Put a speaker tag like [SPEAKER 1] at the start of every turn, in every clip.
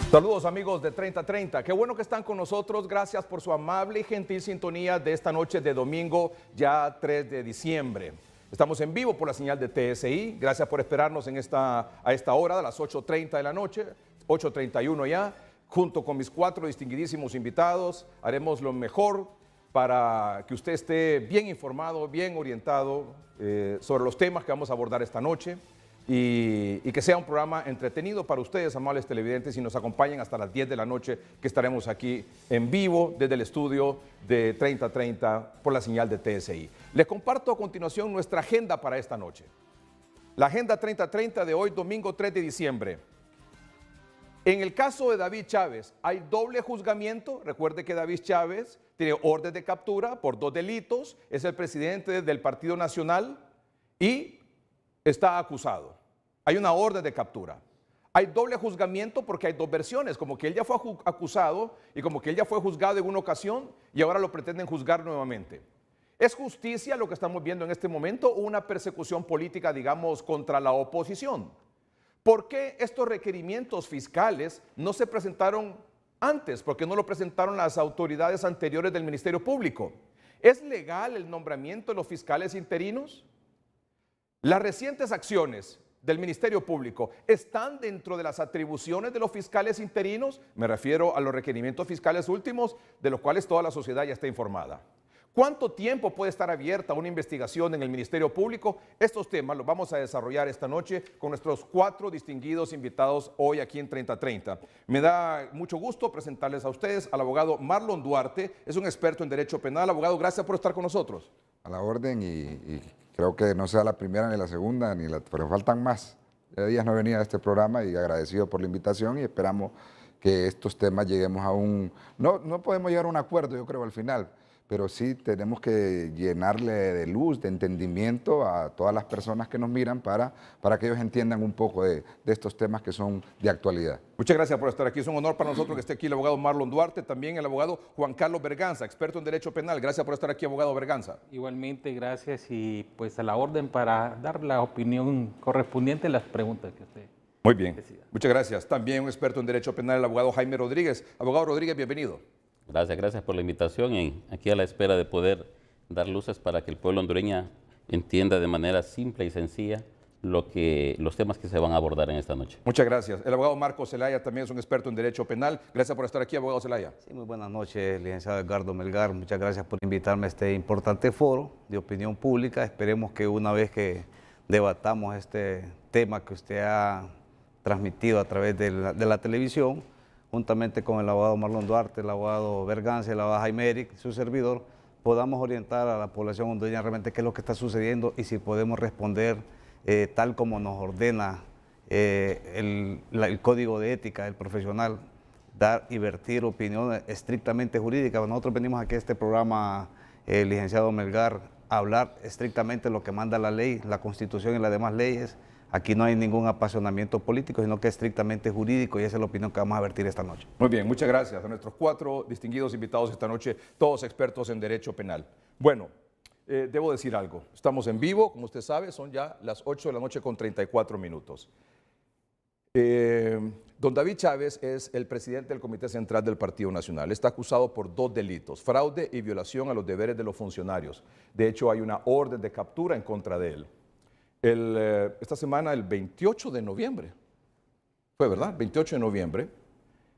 [SPEAKER 1] Saludos amigos de 3030, qué bueno que están con nosotros, gracias por su amable y gentil sintonía de esta noche de domingo, ya 3 de diciembre. Estamos en vivo por la señal de TSI, gracias por esperarnos a esta hora, a las 8:30 de la noche, 8:31 ya, junto con mis 4 distinguidísimos invitados, haremos lo mejor para que usted esté bien informado, bien orientado sobre los temas que vamos a abordar esta noche. Y que sea un programa entretenido para ustedes, amables televidentes, y nos acompañen hasta las 10 de la noche, que estaremos aquí en vivo desde el estudio de 3030 por la señal de TSI. Les comparto a continuación nuestra agenda para esta noche. La agenda 3030 de hoy, domingo 3 de diciembre. En el caso de David Chávez, hay doble juzgamiento. Recuerde que David Chávez tiene orden de captura por 2 delitos, es el presidente del Partido Nacional y está acusado. Hay una orden de captura. Hay doble juzgamiento porque hay dos versiones, como que él ya fue acusado y como que él ya fue juzgado en una ocasión y ahora lo pretenden juzgar nuevamente. ¿Es justicia lo que estamos viendo en este momento o una persecución política, digamos, contra la oposición? ¿Por qué estos requerimientos fiscales no se presentaron antes? ¿Por qué no lo presentaron las autoridades anteriores del Ministerio Público? ¿Es legal el nombramiento de los fiscales interinos? Las recientes acciones del Ministerio Público están dentro de las atribuciones de los fiscales interinos. Me refiero a los requerimientos fiscales últimos, de los cuales toda la sociedad ya está informada. ¿Cuánto tiempo puede estar abierta una investigación en el Ministerio Público? Estos temas los vamos a desarrollar esta noche con nuestros 4 distinguidos invitados hoy aquí en 3030. Me da mucho gusto presentarles a ustedes al abogado Marlon Duarte, es un experto en derecho penal. Abogado, gracias por estar con nosotros.
[SPEAKER 2] A la orden y creo que no sea la primera ni la segunda, pero faltan más. De días no venía a este programa y agradecido por la invitación y esperamos que estos temas lleguemos a un... No podemos llegar a un acuerdo, yo creo, al final, pero sí tenemos que llenarle de luz, de entendimiento a todas las personas que nos miran para que ellos entiendan un poco de estos temas que son de actualidad.
[SPEAKER 1] Muchas gracias por estar aquí. Es un honor para nosotros que esté aquí el abogado Marlon Duarte, también el abogado Juan Carlos Berganza, experto en derecho penal. Gracias por estar aquí, abogado Berganza.
[SPEAKER 3] Igualmente, gracias y pues a la orden para dar la opinión correspondiente a las preguntas que usted
[SPEAKER 1] Muy bien,
[SPEAKER 3] decida.
[SPEAKER 1] Muchas gracias. También un experto en derecho penal, el abogado Jaime Rodríguez. Abogado Rodríguez, bienvenido.
[SPEAKER 4] Gracias por la invitación y aquí a la espera de poder dar luces para que el pueblo hondureño entienda de manera simple y sencilla los temas que se van a abordar en esta noche.
[SPEAKER 1] Muchas gracias. El abogado Marco Zelaya también es un experto en derecho penal. Gracias por estar aquí, abogado Zelaya.
[SPEAKER 5] Sí, muy buenas noches, licenciado Edgardo Melgar. Muchas gracias por invitarme a este importante foro de opinión pública. Esperemos que una vez que debatamos este tema que usted ha transmitido a través de la televisión, juntamente con el abogado Marlon Duarte, el abogado Berganza, el abogado Jaime Eric, su servidor, podamos orientar a la población hondureña realmente qué es lo que está sucediendo y si podemos responder tal como nos ordena el Código de Ética del Profesional, dar y vertir opiniones estrictamente jurídicas. Nosotros venimos aquí a este programa, licenciado Melgar, a hablar estrictamente lo que manda la ley, la Constitución y las demás leyes. Aquí no hay ningún apasionamiento político, sino que es estrictamente jurídico y esa es la opinión que vamos a vertir esta noche.
[SPEAKER 1] Muy bien, muchas gracias a nuestros 4 distinguidos invitados esta noche, todos expertos en derecho penal. Bueno, debo decir algo. Estamos en vivo, como usted sabe, son ya las 8 de la noche con 34 minutos. Don David Chávez es el presidente del Comité Central del Partido Nacional. Está acusado por 2 delitos, fraude y violación a los deberes de los funcionarios. De hecho, hay una orden de captura en contra de él. Esta semana, el 28 de noviembre, fue verdad, 28 de noviembre,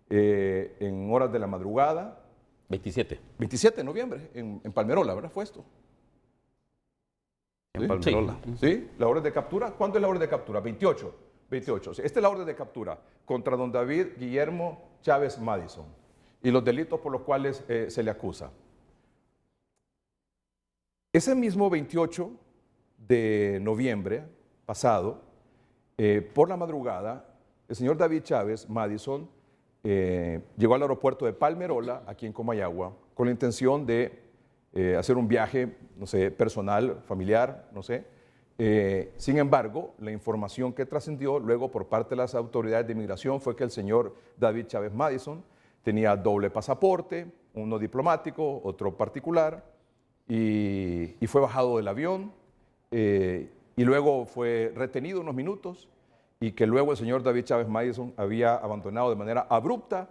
[SPEAKER 1] en horas de la madrugada.
[SPEAKER 4] 27
[SPEAKER 1] de noviembre, en Palmerola, ¿verdad? Fue esto.
[SPEAKER 5] En Palmerola.
[SPEAKER 1] Sí, la orden de captura. ¿Cuándo es la orden de captura? 28. Sí, esta es la orden de captura contra don David Guillermo Chávez Madison y los delitos por los cuales se le acusa. Ese mismo 28 de noviembre pasado, por la madrugada, el señor David Chávez Madison llegó al aeropuerto de Palmerola, aquí en Comayagua, con la intención de hacer un viaje, no sé, personal, familiar, no sé. Sin embargo, la información que trascendió luego por parte de las autoridades de inmigración fue que el señor David Chávez Madison tenía doble pasaporte, uno diplomático, otro particular, y fue bajado del avión y luego fue retenido unos minutos y que luego el señor David Chávez Madison había abandonado de manera abrupta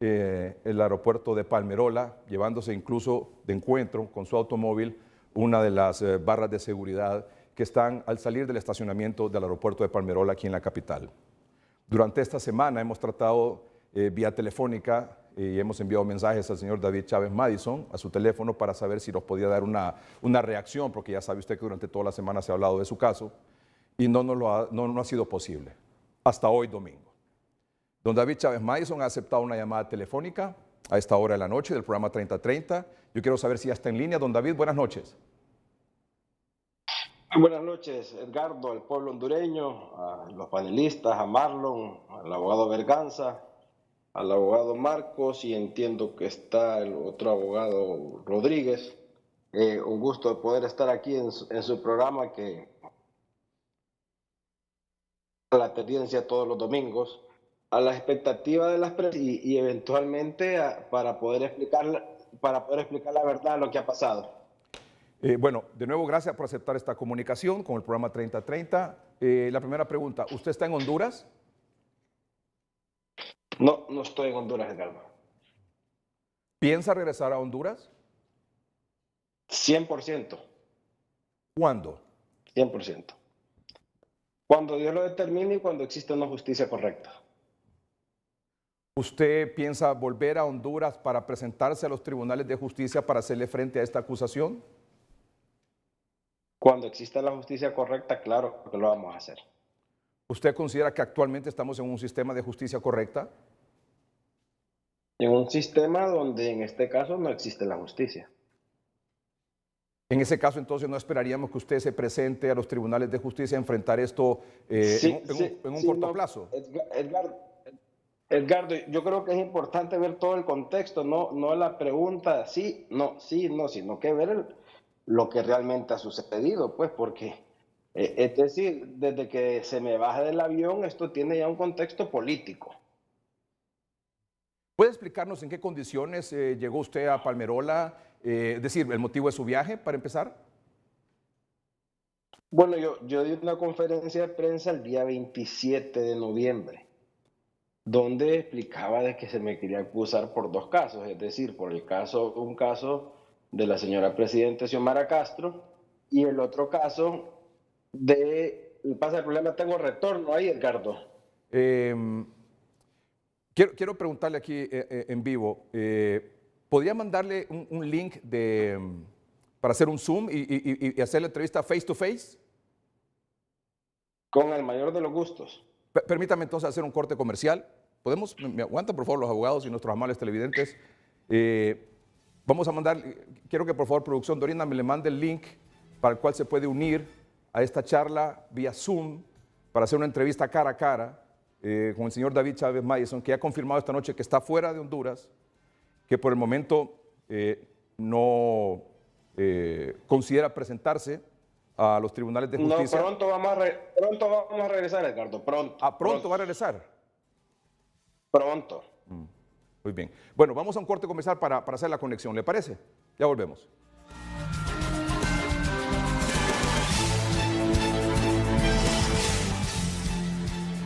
[SPEAKER 1] el aeropuerto de Palmerola, llevándose incluso de encuentro con su automóvil una de las barras de seguridad que están al salir del estacionamiento del aeropuerto de Palmerola aquí en la capital. Durante esta semana hemos tratado vía telefónica y hemos enviado mensajes al señor David Chávez Madison a su teléfono para saber si nos podía dar una reacción, porque ya sabe usted que durante toda la semana se ha hablado de su caso y no ha sido posible hasta hoy domingo. Don David Chávez Madison ha aceptado una llamada telefónica a esta hora de la noche del programa 3030. Yo quiero saber si ya está en línea. Don David, buenas noches.
[SPEAKER 6] Buenas noches, Edgardo, al pueblo hondureño, a los panelistas, a Marlon, al abogado Berganza, al abogado Marcos, y entiendo que está el otro abogado Rodríguez. Un gusto de poder estar aquí en su programa, que la tendencia todos los domingos, a la expectativa de las y eventualmente para poder explicar la verdad de lo que ha pasado.
[SPEAKER 1] Bueno, de nuevo, gracias por aceptar esta comunicación con el programa 3030. La primera pregunta, ¿usted está en Honduras?
[SPEAKER 6] No, no estoy en Honduras, Edgardo.
[SPEAKER 1] ¿Piensa regresar a Honduras?
[SPEAKER 6] 100%.
[SPEAKER 1] ¿Cuándo?
[SPEAKER 6] 100%. Cuando Dios lo determine y cuando exista una justicia correcta.
[SPEAKER 1] ¿Usted piensa volver a Honduras para presentarse a los tribunales de justicia para hacerle frente a esta acusación?
[SPEAKER 6] Cuando exista la justicia correcta, claro que lo vamos a hacer.
[SPEAKER 1] ¿Usted considera que actualmente estamos en un sistema de justicia correcta?
[SPEAKER 6] En un sistema donde en este caso no existe la justicia.
[SPEAKER 1] En ese caso, entonces, ¿no esperaríamos que usted se presente a los tribunales de justicia a enfrentar esto en un corto plazo?
[SPEAKER 6] Edgardo, yo creo que es importante ver todo el contexto, no la pregunta sí, no, sino que ver lo que realmente ha sucedido, pues, porque, es decir, desde que se me baja del avión, esto tiene ya un contexto político.
[SPEAKER 1] ¿Puede explicarnos en qué condiciones llegó usted a Palmerola? Es decir, el motivo de su viaje, para empezar.
[SPEAKER 6] Bueno, yo di una conferencia de prensa el día 27 de noviembre, donde explicaba de que se me quería acusar por dos casos, es decir, por un caso de la señora presidenta Xiomara Castro y el otro caso pasa el problema, tengo retorno ahí, Edgardo.
[SPEAKER 1] Quiero preguntarle aquí en vivo, ¿podría mandarle un link para hacer un Zoom y hacer la entrevista face to face?
[SPEAKER 6] Con el mayor de los gustos.
[SPEAKER 1] Permítame entonces hacer un corte comercial. ¿Podemos? ¿Me aguantan por favor los abogados y nuestros amables televidentes? Vamos a mandar, quiero que por favor producción Dorina me le mande el link para el cual se puede unir a esta charla vía Zoom para hacer una entrevista cara a cara con el señor David Chávez Madison, que ha confirmado esta noche que está fuera de Honduras, que por el momento no considera presentarse a los tribunales de justicia.
[SPEAKER 6] No, pronto vamos a regresar, Edgardo, pronto.
[SPEAKER 1] ¿Pronto va a regresar?
[SPEAKER 6] Pronto.
[SPEAKER 1] Muy bien. Bueno, vamos a un corte comercial para hacer la conexión, ¿le parece? Ya volvemos.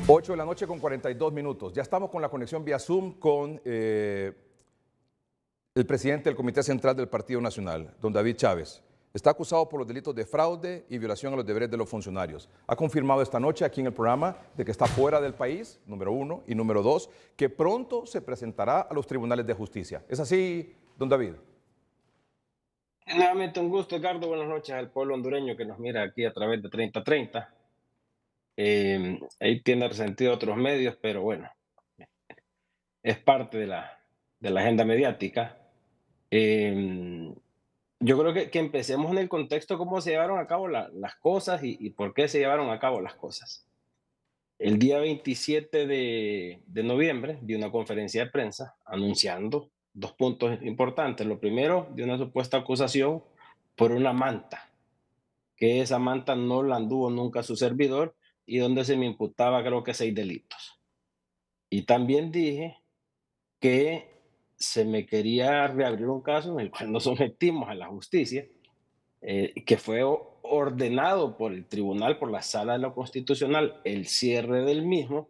[SPEAKER 1] Ocho de la noche con 42 minutos. Ya estamos con la conexión vía Zoom con el presidente del Comité Central del Partido Nacional, don David Chávez. Está acusado por los delitos de fraude y violación a los deberes de los funcionarios. Ha confirmado esta noche aquí en el programa de que está fuera del país, número uno, y número dos, que pronto se presentará a los tribunales de justicia. ¿Es así, don David?
[SPEAKER 6] Nuevamente un gusto, Edgardo. Buenas noches al pueblo hondureño que nos mira aquí a través de 3030. Ahí tiene resentido otros medios, pero bueno, es parte de la agenda mediática. Yo creo que empecemos en el contexto cómo se llevaron a cabo las cosas y por qué se llevaron a cabo las cosas. El día 27 de noviembre di una conferencia de prensa anunciando dos puntos importantes. Lo primero, de una supuesta acusación por una manta, que esa manta no la anduvo nunca su servidor y donde se me imputaba creo que 6 delitos. Y también dije que se me quería reabrir un caso en el cual nos sometimos a la justicia, que fue ordenado por el tribunal, por la Sala de lo Constitucional, el cierre del mismo,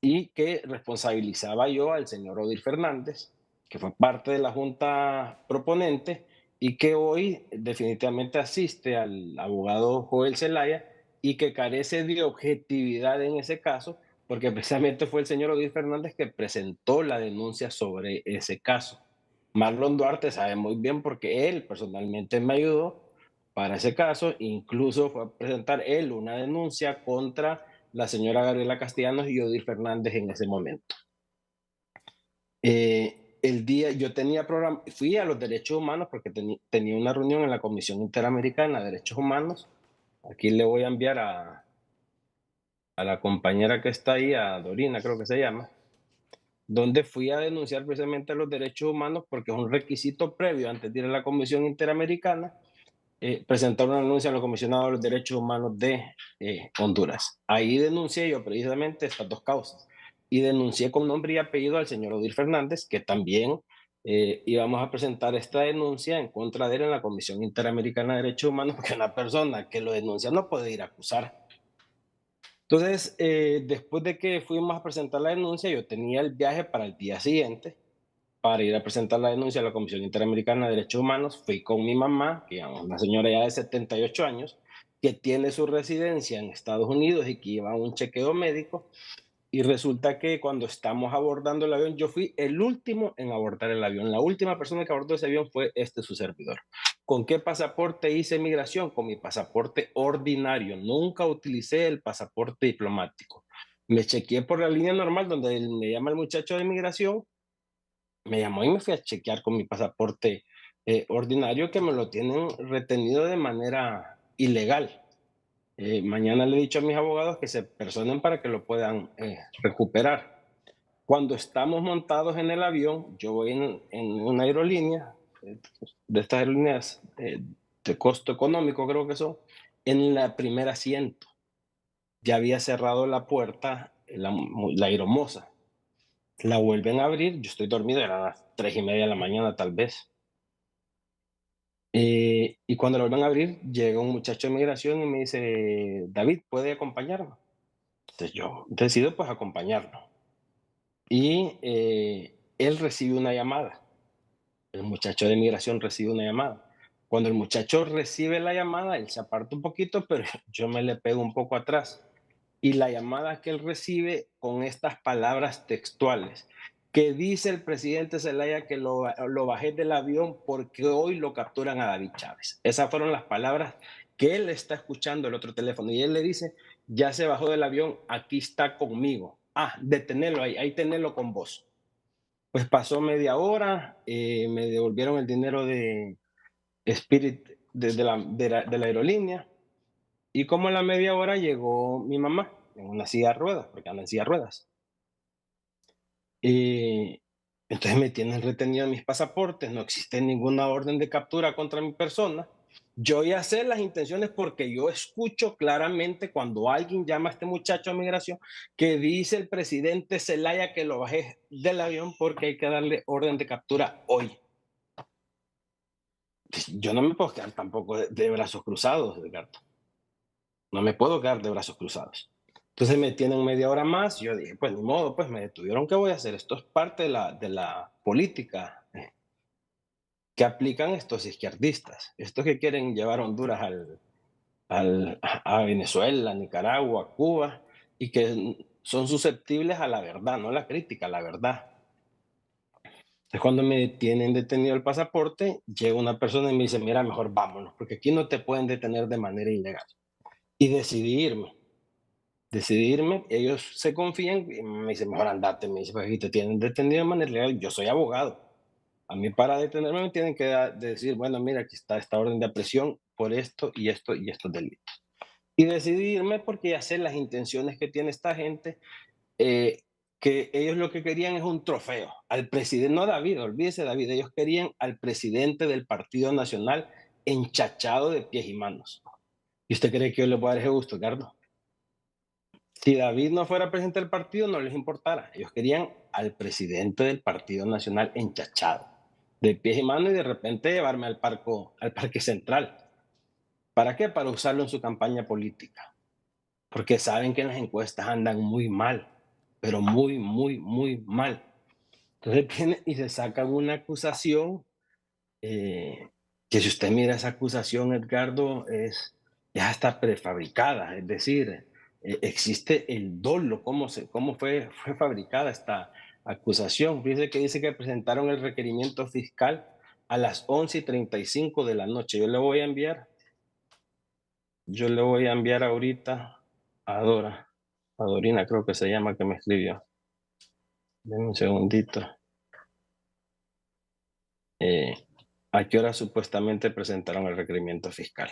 [SPEAKER 6] y que responsabilizaba yo al señor Odir Fernández, que fue parte de la junta proponente y que hoy definitivamente asiste al abogado Joel Zelaya y que carece de objetividad en ese caso, porque precisamente fue el señor Odir Fernández que presentó la denuncia sobre ese caso. Marlon Duarte sabe muy bien porque él personalmente me ayudó para ese caso, incluso fue a presentar él una denuncia contra la señora Gabriela Castellanos y Odir Fernández en ese momento. El día, yo tenía programa, fui a los derechos humanos porque tenía una reunión en la Comisión Interamericana de Derechos Humanos. Aquí le voy a enviar a la compañera que está ahí, a Dorina creo que se llama, donde fui a denunciar precisamente los derechos humanos porque es un requisito previo antes de ir a la Comisión Interamericana presentar una denuncia a los comisionados de los derechos humanos de Honduras. Ahí denuncié yo precisamente estas dos causas y denuncié con nombre y apellido al señor Odir Fernández, que también íbamos a presentar esta denuncia en contra de él en la Comisión Interamericana de Derechos Humanos, porque una persona que lo denuncia no puede ir a acusar. Entonces, después de que fuimos a presentar la denuncia, yo tenía el viaje para el día siguiente para ir a presentar la denuncia a la Comisión Interamericana de Derechos Humanos. Fui con mi mamá, que es una señora ya de 78 años, que tiene su residencia en Estados Unidos y que lleva un chequeo médico. Y resulta que cuando estamos abordando el avión, yo fui el último en abordar el avión. La última persona que abordó ese avión fue su servidor. ¿Con qué pasaporte hice migración? Con mi pasaporte ordinario. Nunca utilicé el pasaporte diplomático. Me chequeé por la línea normal donde me llama el muchacho de migración, me llamó y me fui a chequear con mi pasaporte ordinario, que me lo tienen retenido de manera ilegal. Mañana le he dicho a mis abogados que se personen para que lo puedan recuperar. Cuando estamos montados en el avión, yo voy en una aerolínea, de estas aerolíneas de costo económico creo que son, en la primer asiento. Ya había cerrado la puerta la aeromoza. La vuelven a abrir, yo estoy dormido, eran las 3:30 de la mañana tal vez. Y cuando la vuelven a abrir, llega un muchacho de migración y me dice, David, ¿puede acompañarme? Entonces yo decido pues acompañarlo. Y él recibe una llamada. El muchacho de migración recibe una llamada. Cuando el muchacho recibe la llamada, él se aparta un poquito, pero yo me le pego un poco atrás. Y la llamada que él recibe con estas palabras textuales, que dice el presidente Zelaya que lo bajé del avión porque hoy lo capturan a David Chávez. Esas fueron las palabras que él está escuchando el otro teléfono. Y él le dice, ya se bajó del avión, aquí está conmigo. Ah, detenerlo ahí tenerlo con vos. Pues pasó media hora, me devolvieron el dinero de Spirit de la aerolínea. Y como a la media hora llegó mi mamá en una silla de ruedas, porque anda en silla de ruedas. Y entonces me tienen retenido mis pasaportes, no existe ninguna orden de captura contra mi persona. Yo ya sé las intenciones porque yo escucho claramente cuando alguien llama a este muchacho a migración que dice el presidente Zelaya que lo bajé del avión porque hay que darle orden de captura hoy. Yo no me puedo quedar tampoco de brazos cruzados, Edgardo. No me puedo quedar de brazos cruzados. Entonces me tienen media hora más. Yo dije, pues ni modo, pues me detuvieron. ¿Qué voy a hacer? Esto es parte de la política que aplican estos izquierdistas. Estos que quieren llevar Honduras a Venezuela, Nicaragua, Cuba, y que son susceptibles a la verdad, no a la crítica, a la verdad. Entonces cuando me tienen detenido el pasaporte, llega una persona y me dice, mira, mejor vámonos, porque aquí no te pueden detener de manera ilegal. Y decidí irme, ellos se confían y me dicen, mejor andate, me dice, pues aquí te tienen detenido de manera legal, yo soy abogado. A mí para detenerme me tienen que decir, bueno, mira, aquí está esta orden de aprehensión por esto y esto y estos delitos. Y decidí irme porque ya sé las intenciones que tiene esta gente, que ellos lo que querían es un trofeo al presidente, no David, olvídese David, ellos querían al presidente del Partido Nacional enchachado de pies y manos. ¿Y usted cree que yo les voy a dar ese gusto, Ricardo? Si David no fuera presidente del partido, no les importara. Ellos querían al presidente del Partido Nacional enchachado, de pies y manos, y de repente llevarme al parque central ¿Para qué? Para usarlo en su campaña política. Porque saben que las encuestas andan muy mal, pero muy, muy, muy mal. Entonces viene y se sacan una acusación que si usted mira esa acusación, Edgardo, ya está prefabricada, es decir, existe el dolo, cómo fue fabricada esta acusación. Fíjese que dice que presentaron el requerimiento fiscal a las 11:35 de la noche. Yo le voy a enviar ahorita a Dorina creo que se llama, que me escribió. Denme un segundito. Eh, ¿A qué hora supuestamente presentaron el requerimiento fiscal?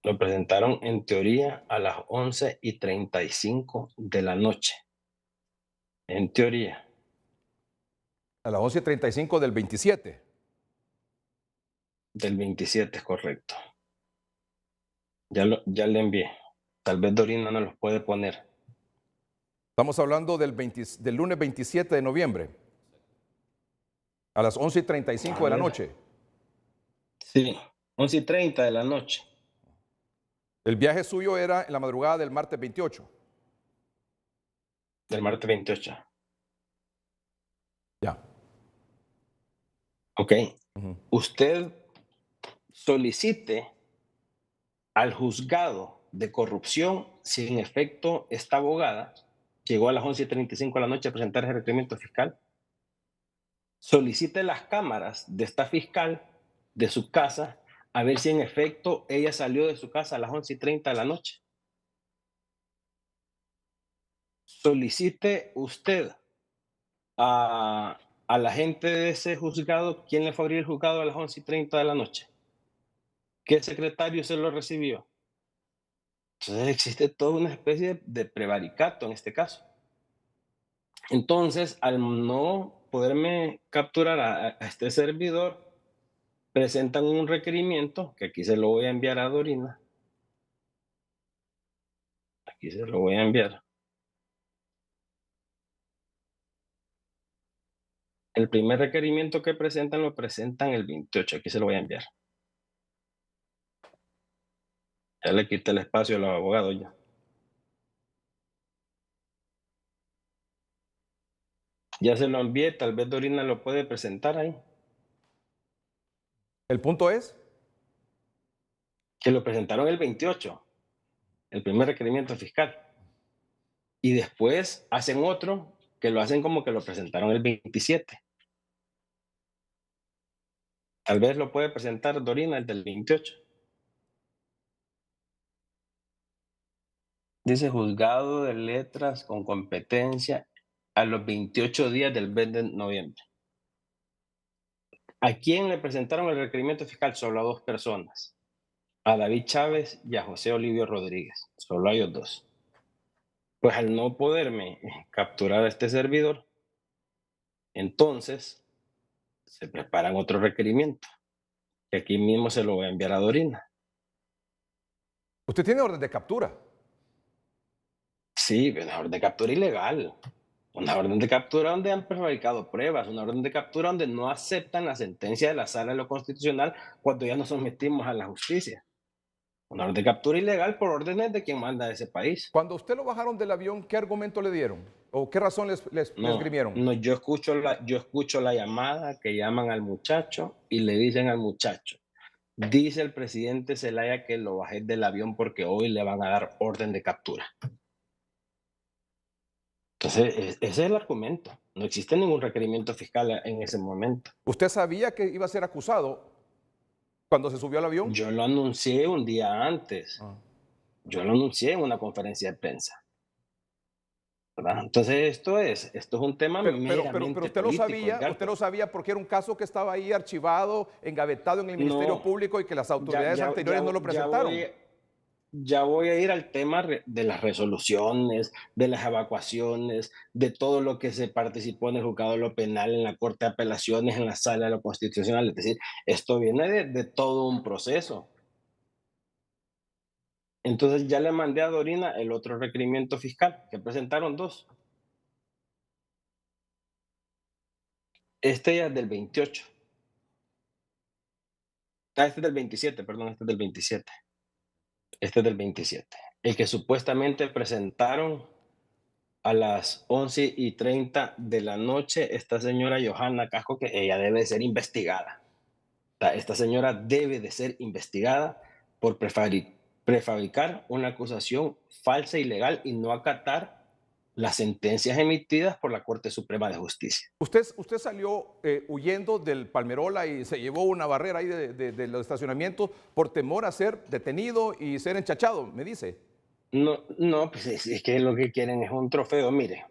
[SPEAKER 6] Lo presentaron en teoría a las 11:35 de la noche. En teoría.
[SPEAKER 1] A las 11:35 del 27.
[SPEAKER 6] Del 27 es correcto. Ya le envié. Tal vez Dorina no los puede poner.
[SPEAKER 1] Estamos hablando del lunes 27 de noviembre. A las 11:35 de la noche.
[SPEAKER 6] Sí, 11:30 de la noche.
[SPEAKER 1] El viaje suyo era en la madrugada del martes 28.
[SPEAKER 6] Del martes 28.
[SPEAKER 1] Ya.
[SPEAKER 6] Ok. Usted solicite al juzgado de corrupción si en efecto esta abogada llegó a las 11:35 de la noche a presentar el requerimiento fiscal. Solicite las cámaras de esta fiscal de su casa a ver si en efecto ella salió de su casa a las 11:30 de la noche. Solicite usted a la gente de ese juzgado quién le fue a abrir el juzgado a las 11:30 de la noche. ¿Qué secretario se lo recibió? Entonces existe toda una especie de prevaricato en este caso. Entonces, al no poderme capturar a este servidor, presentan un requerimiento, que aquí se lo voy a enviar a Dorina. Aquí se lo voy a enviar. El primer requerimiento que presentan lo presentan el 28. Aquí se lo voy a enviar. Ya le quité el espacio a los abogados ya. Ya se lo envié, tal vez Dorina lo puede presentar ahí.
[SPEAKER 1] El punto es,
[SPEAKER 6] Que lo presentaron el 28, el primer requerimiento fiscal. Y después hacen otro que lo hacen como que lo presentaron el 27. Tal vez lo puede presentar Dorina, el del 28. Dice juzgado de letras con competencia a los 28 días del mes de noviembre. ¿A quién le presentaron el requerimiento fiscal? Solo a dos personas. A David Chávez y a José Olivio Rodríguez. Solo a ellos dos. Pues al no poderme capturar a este servidor, entonces se preparan otro requerimiento. Que aquí mismo se lo voy a enviar a Dorina.
[SPEAKER 1] usted tiene orden de captura.
[SPEAKER 6] Sí, una orden de captura ilegal. Una orden de captura donde han prefabricado pruebas, una orden de captura donde no aceptan la sentencia de la Sala de lo Constitucional cuando ya nos sometimos a la justicia. Una orden de captura ilegal por órdenes de quien manda a ese país.
[SPEAKER 1] Cuando usted lo bajaron del avión, ¿qué argumento le dieron? ¿O qué razón les
[SPEAKER 6] No,
[SPEAKER 1] esgrimieron?
[SPEAKER 6] no, yo escucho la llamada que llaman al muchacho y le dicen al muchacho, dice el presidente Zelaya que lo bajé del avión porque hoy le van a dar orden de captura. Entonces, ese es el argumento. No existe ningún requerimiento fiscal en ese momento.
[SPEAKER 1] ¿Usted sabía que iba a ser acusado cuando se subió al avión?
[SPEAKER 6] Yo lo anuncié un día antes. Yo lo anuncié en una conferencia de prensa. ¿Verdad? Entonces, esto es un tema meramente
[SPEAKER 1] usted lo
[SPEAKER 6] político,
[SPEAKER 1] sabía,
[SPEAKER 6] Edgardo.
[SPEAKER 1] usted lo sabía porque era un caso que estaba ahí archivado, engavetado en el Ministerio
[SPEAKER 6] No,
[SPEAKER 1] Público y que las autoridades anteriores no lo
[SPEAKER 6] ya
[SPEAKER 1] presentaron.
[SPEAKER 6] ya voy a ir al tema de las resoluciones, de las evacuaciones, de todo lo que se participó en el juzgado de lo penal, en la Corte de Apelaciones, en la Sala de lo Constitucional. Es decir, esto viene de todo un proceso. Entonces ya le mandé a Dorina el otro requerimiento fiscal, que presentaron dos. Este ya es del 28. Ah, este es del 27, perdón, este es del 27. Este es del 27. El que supuestamente presentaron a las 11:30 de la noche, esta señora Johanna Casco, que ella debe ser investigada. Esta señora debe de ser investigada por prefabricar una acusación falsa y ilegal y no acatar las sentencias emitidas por la Corte Suprema de Justicia.
[SPEAKER 1] Usted salió huyendo del Palmerola y se llevó una barrera ahí de los estacionamientos por temor a ser detenido y ser enchachado, me dice.
[SPEAKER 6] No, no, pues es que lo que quieren es un trofeo. Mire,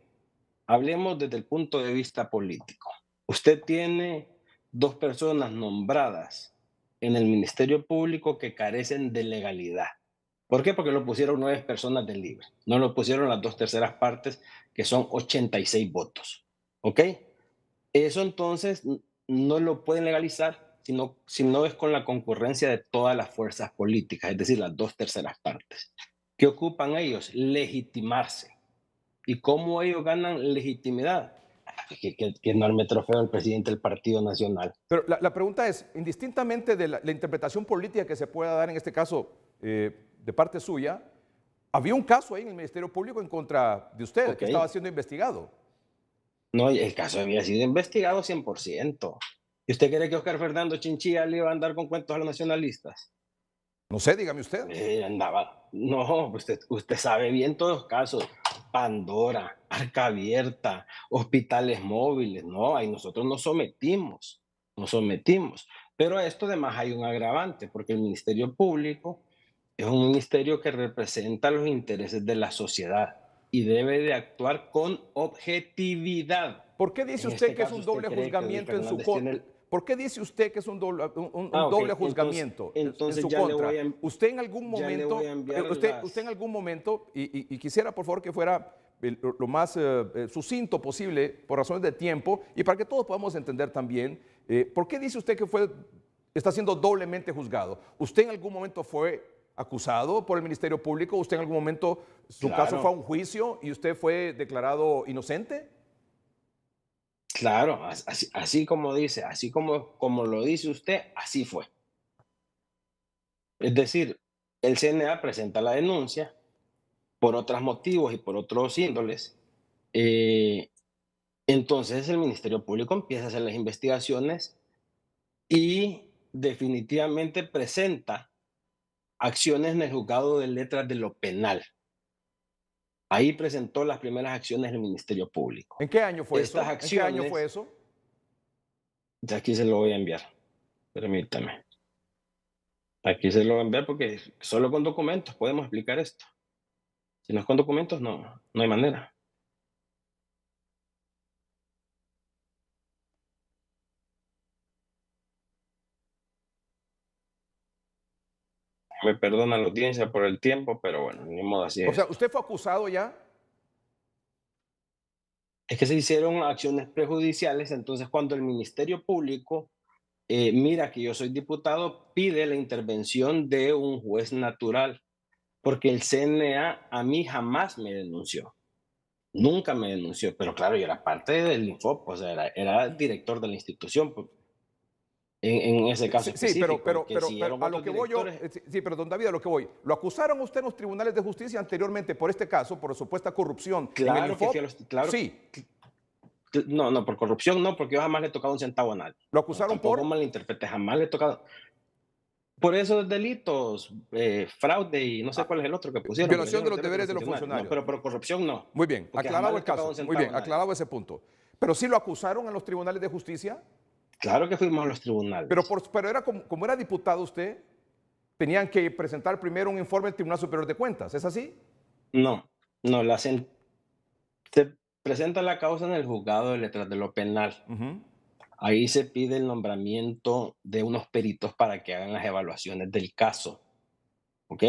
[SPEAKER 6] hablemos desde el punto de vista político. Usted tiene dos personas nombradas en el Ministerio Público que carecen de legalidad. ¿Por qué? Porque lo pusieron 9 personas del libre. No lo pusieron las 2/3 partes, que son 86 votos. ¿Ok? Eso entonces no lo pueden legalizar si no es con la concurrencia de todas las fuerzas políticas, es decir, las 2/3 partes. ¿Qué ocupan ellos? Legitimarse. ¿Y cómo ellos ganan legitimidad? Que enorme trofeo el presidente del Partido Nacional.
[SPEAKER 1] Pero la pregunta es, indistintamente de la interpretación política que se pueda dar en este caso de parte suya, había un caso ahí en el Ministerio Público en contra de usted que
[SPEAKER 6] Ok.
[SPEAKER 1] estaba siendo investigado.
[SPEAKER 6] No, el caso había sido investigado 100%. ¿Y usted cree que Oscar Fernando Chinchilla le iba a andar con cuentos a los nacionalistas?
[SPEAKER 1] No sé, dígame usted.
[SPEAKER 6] Andaba. No, usted sabe bien todos los casos. Pandora, Arca Abierta, hospitales móviles. No, ahí nosotros nos sometimos. Nos sometimos. Pero a esto además hay un agravante, porque el Ministerio Público es un ministerio que representa los intereses de la sociedad y debe de actuar con objetividad.
[SPEAKER 1] ¿Por qué dice
[SPEAKER 6] En
[SPEAKER 1] usted
[SPEAKER 6] este
[SPEAKER 1] que es
[SPEAKER 6] caso,
[SPEAKER 1] un
[SPEAKER 6] ¿usted
[SPEAKER 1] doble
[SPEAKER 6] cree que Luis
[SPEAKER 1] juzgamiento en su
[SPEAKER 6] Fernández tiene
[SPEAKER 1] contra? ¿Por qué dice usted que es un
[SPEAKER 6] Ok,
[SPEAKER 1] doble juzgamiento en
[SPEAKER 6] entonces
[SPEAKER 1] su
[SPEAKER 6] ya le
[SPEAKER 1] contra?
[SPEAKER 6] voy a,
[SPEAKER 1] Usted en algún
[SPEAKER 6] ya le voy
[SPEAKER 1] momento,
[SPEAKER 6] a enviar
[SPEAKER 1] usted en algún momento, y quisiera por favor que fuera lo más sucinto posible por razones de tiempo y para que todos podamos entender también, ¿por qué dice usted que está siendo doblemente juzgado? ¿Usted en algún momento fue acusado por el Ministerio Público? ¿Usted en algún momento, su caso fue a
[SPEAKER 6] claro,
[SPEAKER 1] un juicio y usted fue declarado inocente?
[SPEAKER 6] claro, así como dice, así como lo dice usted, así fue. Es decir, el CNA presenta la denuncia por otros motivos y por otros índoles. eh, entonces el Ministerio Público empieza a hacer las investigaciones y definitivamente presenta acciones en el juzgado de letras de lo penal. Ahí presentó las primeras acciones del Ministerio Público.
[SPEAKER 1] ¿En qué año fue
[SPEAKER 6] Estas
[SPEAKER 1] eso? ¿En qué año fue
[SPEAKER 6] acciones,
[SPEAKER 1] eso?
[SPEAKER 6] ya aquí se lo voy a enviar, permítame. Aquí se lo voy a enviar porque solo con documentos podemos explicar esto. Si no es con documentos, no hay manera. Me perdona la audiencia por el tiempo, pero bueno, ni modo, así
[SPEAKER 1] O
[SPEAKER 6] es
[SPEAKER 1] sea,
[SPEAKER 6] esto.
[SPEAKER 1] ¿usted fue acusado ya?
[SPEAKER 6] Es que se hicieron acciones prejudiciales, entonces cuando el Ministerio Público mira que yo soy diputado, pide la intervención de un juez natural, porque el CNA a mí jamás me denunció, nunca me denunció, pero claro, yo era parte del Infop, o sea, era director de la institución en ese caso
[SPEAKER 1] Sí, sí, pero,
[SPEAKER 6] específico,
[SPEAKER 1] pero,
[SPEAKER 6] que
[SPEAKER 1] pero, pero
[SPEAKER 6] siguieron
[SPEAKER 1] a lo
[SPEAKER 6] otros
[SPEAKER 1] que voy yo,
[SPEAKER 6] directores.
[SPEAKER 1] sí, sí, pero don David, a lo que voy. ¿Lo acusaron a usted en los tribunales de justicia anteriormente por este caso, por supuesta corrupción en el
[SPEAKER 6] Claro que fui
[SPEAKER 1] Infop?
[SPEAKER 6] a los, claro,
[SPEAKER 1] Sí.
[SPEAKER 6] no, por corrupción no, porque yo jamás le he tocado un centavo a nadie.
[SPEAKER 1] ¿Lo
[SPEAKER 6] No,
[SPEAKER 1] acusaron
[SPEAKER 6] tampoco
[SPEAKER 1] por?
[SPEAKER 6] malinterprete, jamás le he tocado. Por esos delitos, fraude y no sé
[SPEAKER 1] Ah,
[SPEAKER 6] cuál es el otro que pusieron,
[SPEAKER 1] violación
[SPEAKER 6] violación
[SPEAKER 1] de
[SPEAKER 6] a los
[SPEAKER 1] los
[SPEAKER 6] deberes de
[SPEAKER 1] deberes
[SPEAKER 6] los
[SPEAKER 1] de los
[SPEAKER 6] funcionarios. No,
[SPEAKER 1] funcionarios.
[SPEAKER 6] pero por corrupción no,
[SPEAKER 1] Muy bien,
[SPEAKER 6] porque jamás
[SPEAKER 1] aclarado
[SPEAKER 6] le
[SPEAKER 1] el
[SPEAKER 6] he tocado
[SPEAKER 1] caso.
[SPEAKER 6] un
[SPEAKER 1] Muy
[SPEAKER 6] centavo
[SPEAKER 1] bien,
[SPEAKER 6] a nadie.
[SPEAKER 1] aclarado ese punto. Pero sí lo acusaron en los tribunales de justicia,
[SPEAKER 6] Claro que fuimos a los
[SPEAKER 1] pero,
[SPEAKER 6] tribunales.
[SPEAKER 1] pero era como era diputado usted, tenían que presentar primero un informe al Tribunal Superior de Cuentas, ¿es así?
[SPEAKER 6] No, no, se presenta la causa en el juzgado de letras de lo penal.
[SPEAKER 1] Ujú.
[SPEAKER 6] Ahí se pide el nombramiento de unos peritos para que hagan las evaluaciones del caso. ¿Ok?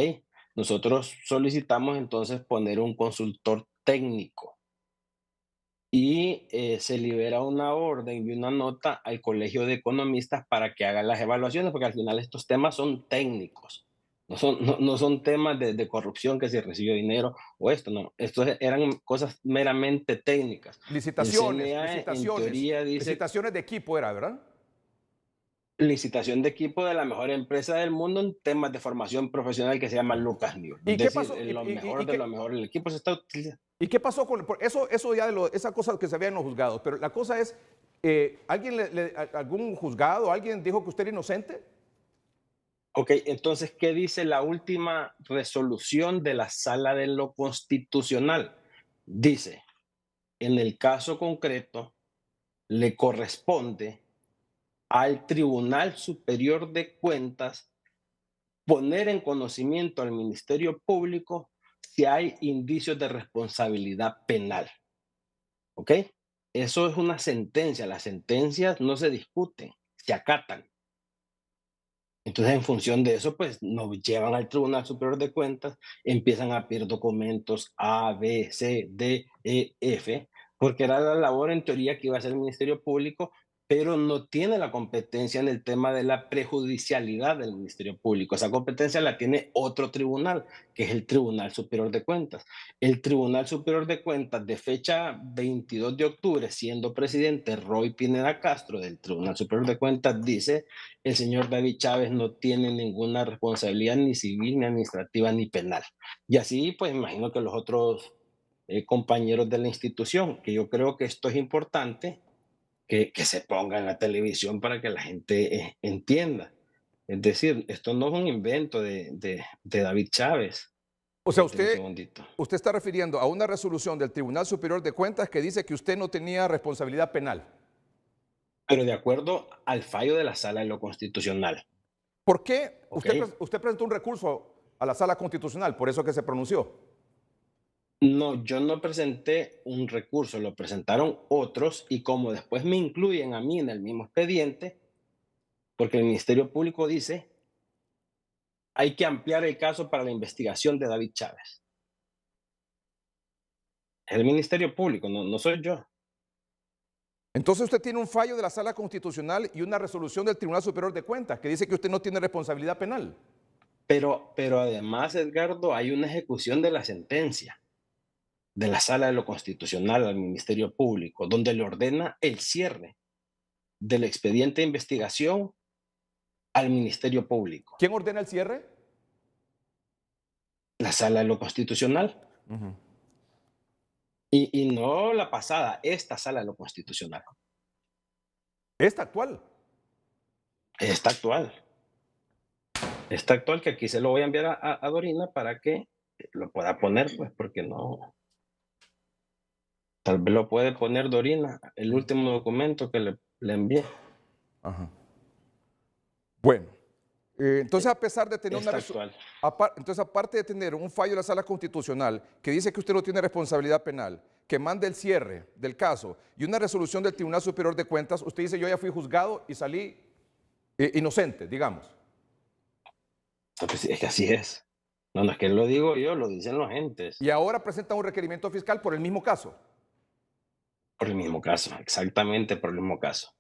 [SPEAKER 6] Nosotros solicitamos entonces poner un consultor técnico y se libera una orden y una nota al Colegio de Economistas para que hagan las evaluaciones, porque al final estos temas son técnicos. No son temas de corrupción, que se recibió dinero o esto, no. Estos eran cosas meramente técnicas. El
[SPEAKER 1] Licitaciones,
[SPEAKER 6] CNA, en teoría, dice
[SPEAKER 1] licitaciones de equipo era, ¿verdad?
[SPEAKER 6] licitación de equipo de la mejor empresa del mundo en temas de formación profesional que se llama Lucas News.
[SPEAKER 1] ¿Y
[SPEAKER 6] Es
[SPEAKER 1] qué
[SPEAKER 6] decir,
[SPEAKER 1] pasó?
[SPEAKER 6] lo mejor de lo mejor. El equipo se está utilizando.
[SPEAKER 1] ¿Y qué pasó con eso ya esa cosa que se veía en los juzgados? Pero la cosa es, algún juzgado, alguien dijo que usted era inocente?
[SPEAKER 6] Ok, entonces, ¿qué dice la última resolución de la Sala de lo Constitucional? Dice, en el caso concreto, le corresponde al Tribunal Superior de Cuentas poner en conocimiento al Ministerio Público si hay indicios de responsabilidad penal. ¿Ok? Eso es una sentencia. Las sentencias no se discuten, se acatan. Entonces, en función de eso, pues nos llevan al Tribunal Superior de Cuentas, empiezan a pedir documentos A, B, C, D, E, F, porque era la labor en teoría que iba a hacer el Ministerio Público, pero no tiene la competencia en el tema de la prejudicialidad del Ministerio Público. Esa competencia la tiene otro tribunal, que es el Tribunal Superior de Cuentas. El Tribunal Superior de Cuentas, de fecha 22 de octubre, siendo presidente Roy Pineda Castro del Tribunal Superior de Cuentas, dice: el señor David Chávez no tiene ninguna responsabilidad ni civil, ni administrativa, ni penal. Y así, pues imagino que los otros compañeros de la institución, que yo creo que esto es importante, que se ponga en la televisión para que la gente entienda. Es decir, esto no es un invento de David Chávez.
[SPEAKER 1] O sea,
[SPEAKER 6] Un segundito.
[SPEAKER 1] usted está refiriendo a una resolución del Tribunal Superior de Cuentas que dice que usted no tenía responsabilidad penal.
[SPEAKER 6] Pero de acuerdo al fallo de la Sala de lo Constitucional.
[SPEAKER 1] ¿Por qué
[SPEAKER 6] Okay.
[SPEAKER 1] usted presentó un recurso a la Sala Constitucional? Por eso que se pronunció.
[SPEAKER 6] No, yo no presenté un recurso, lo presentaron otros, y como después me incluyen a mí en el mismo expediente, porque el Ministerio Público dice, hay que ampliar el caso para la investigación de David Chávez. Es el Ministerio Público, no soy yo.
[SPEAKER 1] Entonces usted tiene un fallo de la Sala Constitucional y una resolución del Tribunal Superior de Cuentas que dice que usted no tiene responsabilidad penal.
[SPEAKER 6] Pero además, Edgardo, hay una ejecución de la sentencia de la Sala de lo Constitucional al Ministerio Público, donde le ordena el cierre del expediente de investigación al Ministerio Público.
[SPEAKER 1] ¿Quién ordena el cierre?
[SPEAKER 6] La Sala de lo Constitucional. Y no la pasada, esta Sala de lo Constitucional.
[SPEAKER 1] ¿Esta actual?
[SPEAKER 6] Esta actual. Esta actual, que aquí se lo voy a enviar a Dorina para que lo pueda poner, pues, porque no. Tal vez lo puede poner Dorina, el último documento que le envié.
[SPEAKER 1] Ajá. Bueno, entonces a pesar de tener
[SPEAKER 6] Esta actual.
[SPEAKER 1] entonces aparte de tener un fallo de la Sala Constitucional que dice que usted no tiene responsabilidad penal, que manda el cierre del caso y una resolución del Tribunal Superior de Cuentas, usted dice: yo ya fui juzgado y salí inocente, digamos.
[SPEAKER 6] Pues es que así es. No es que lo digo yo, lo dicen los entes.
[SPEAKER 1] Y ahora presenta un requerimiento fiscal por el mismo caso.
[SPEAKER 6] Por el mismo caso, exactamente por el mismo caso.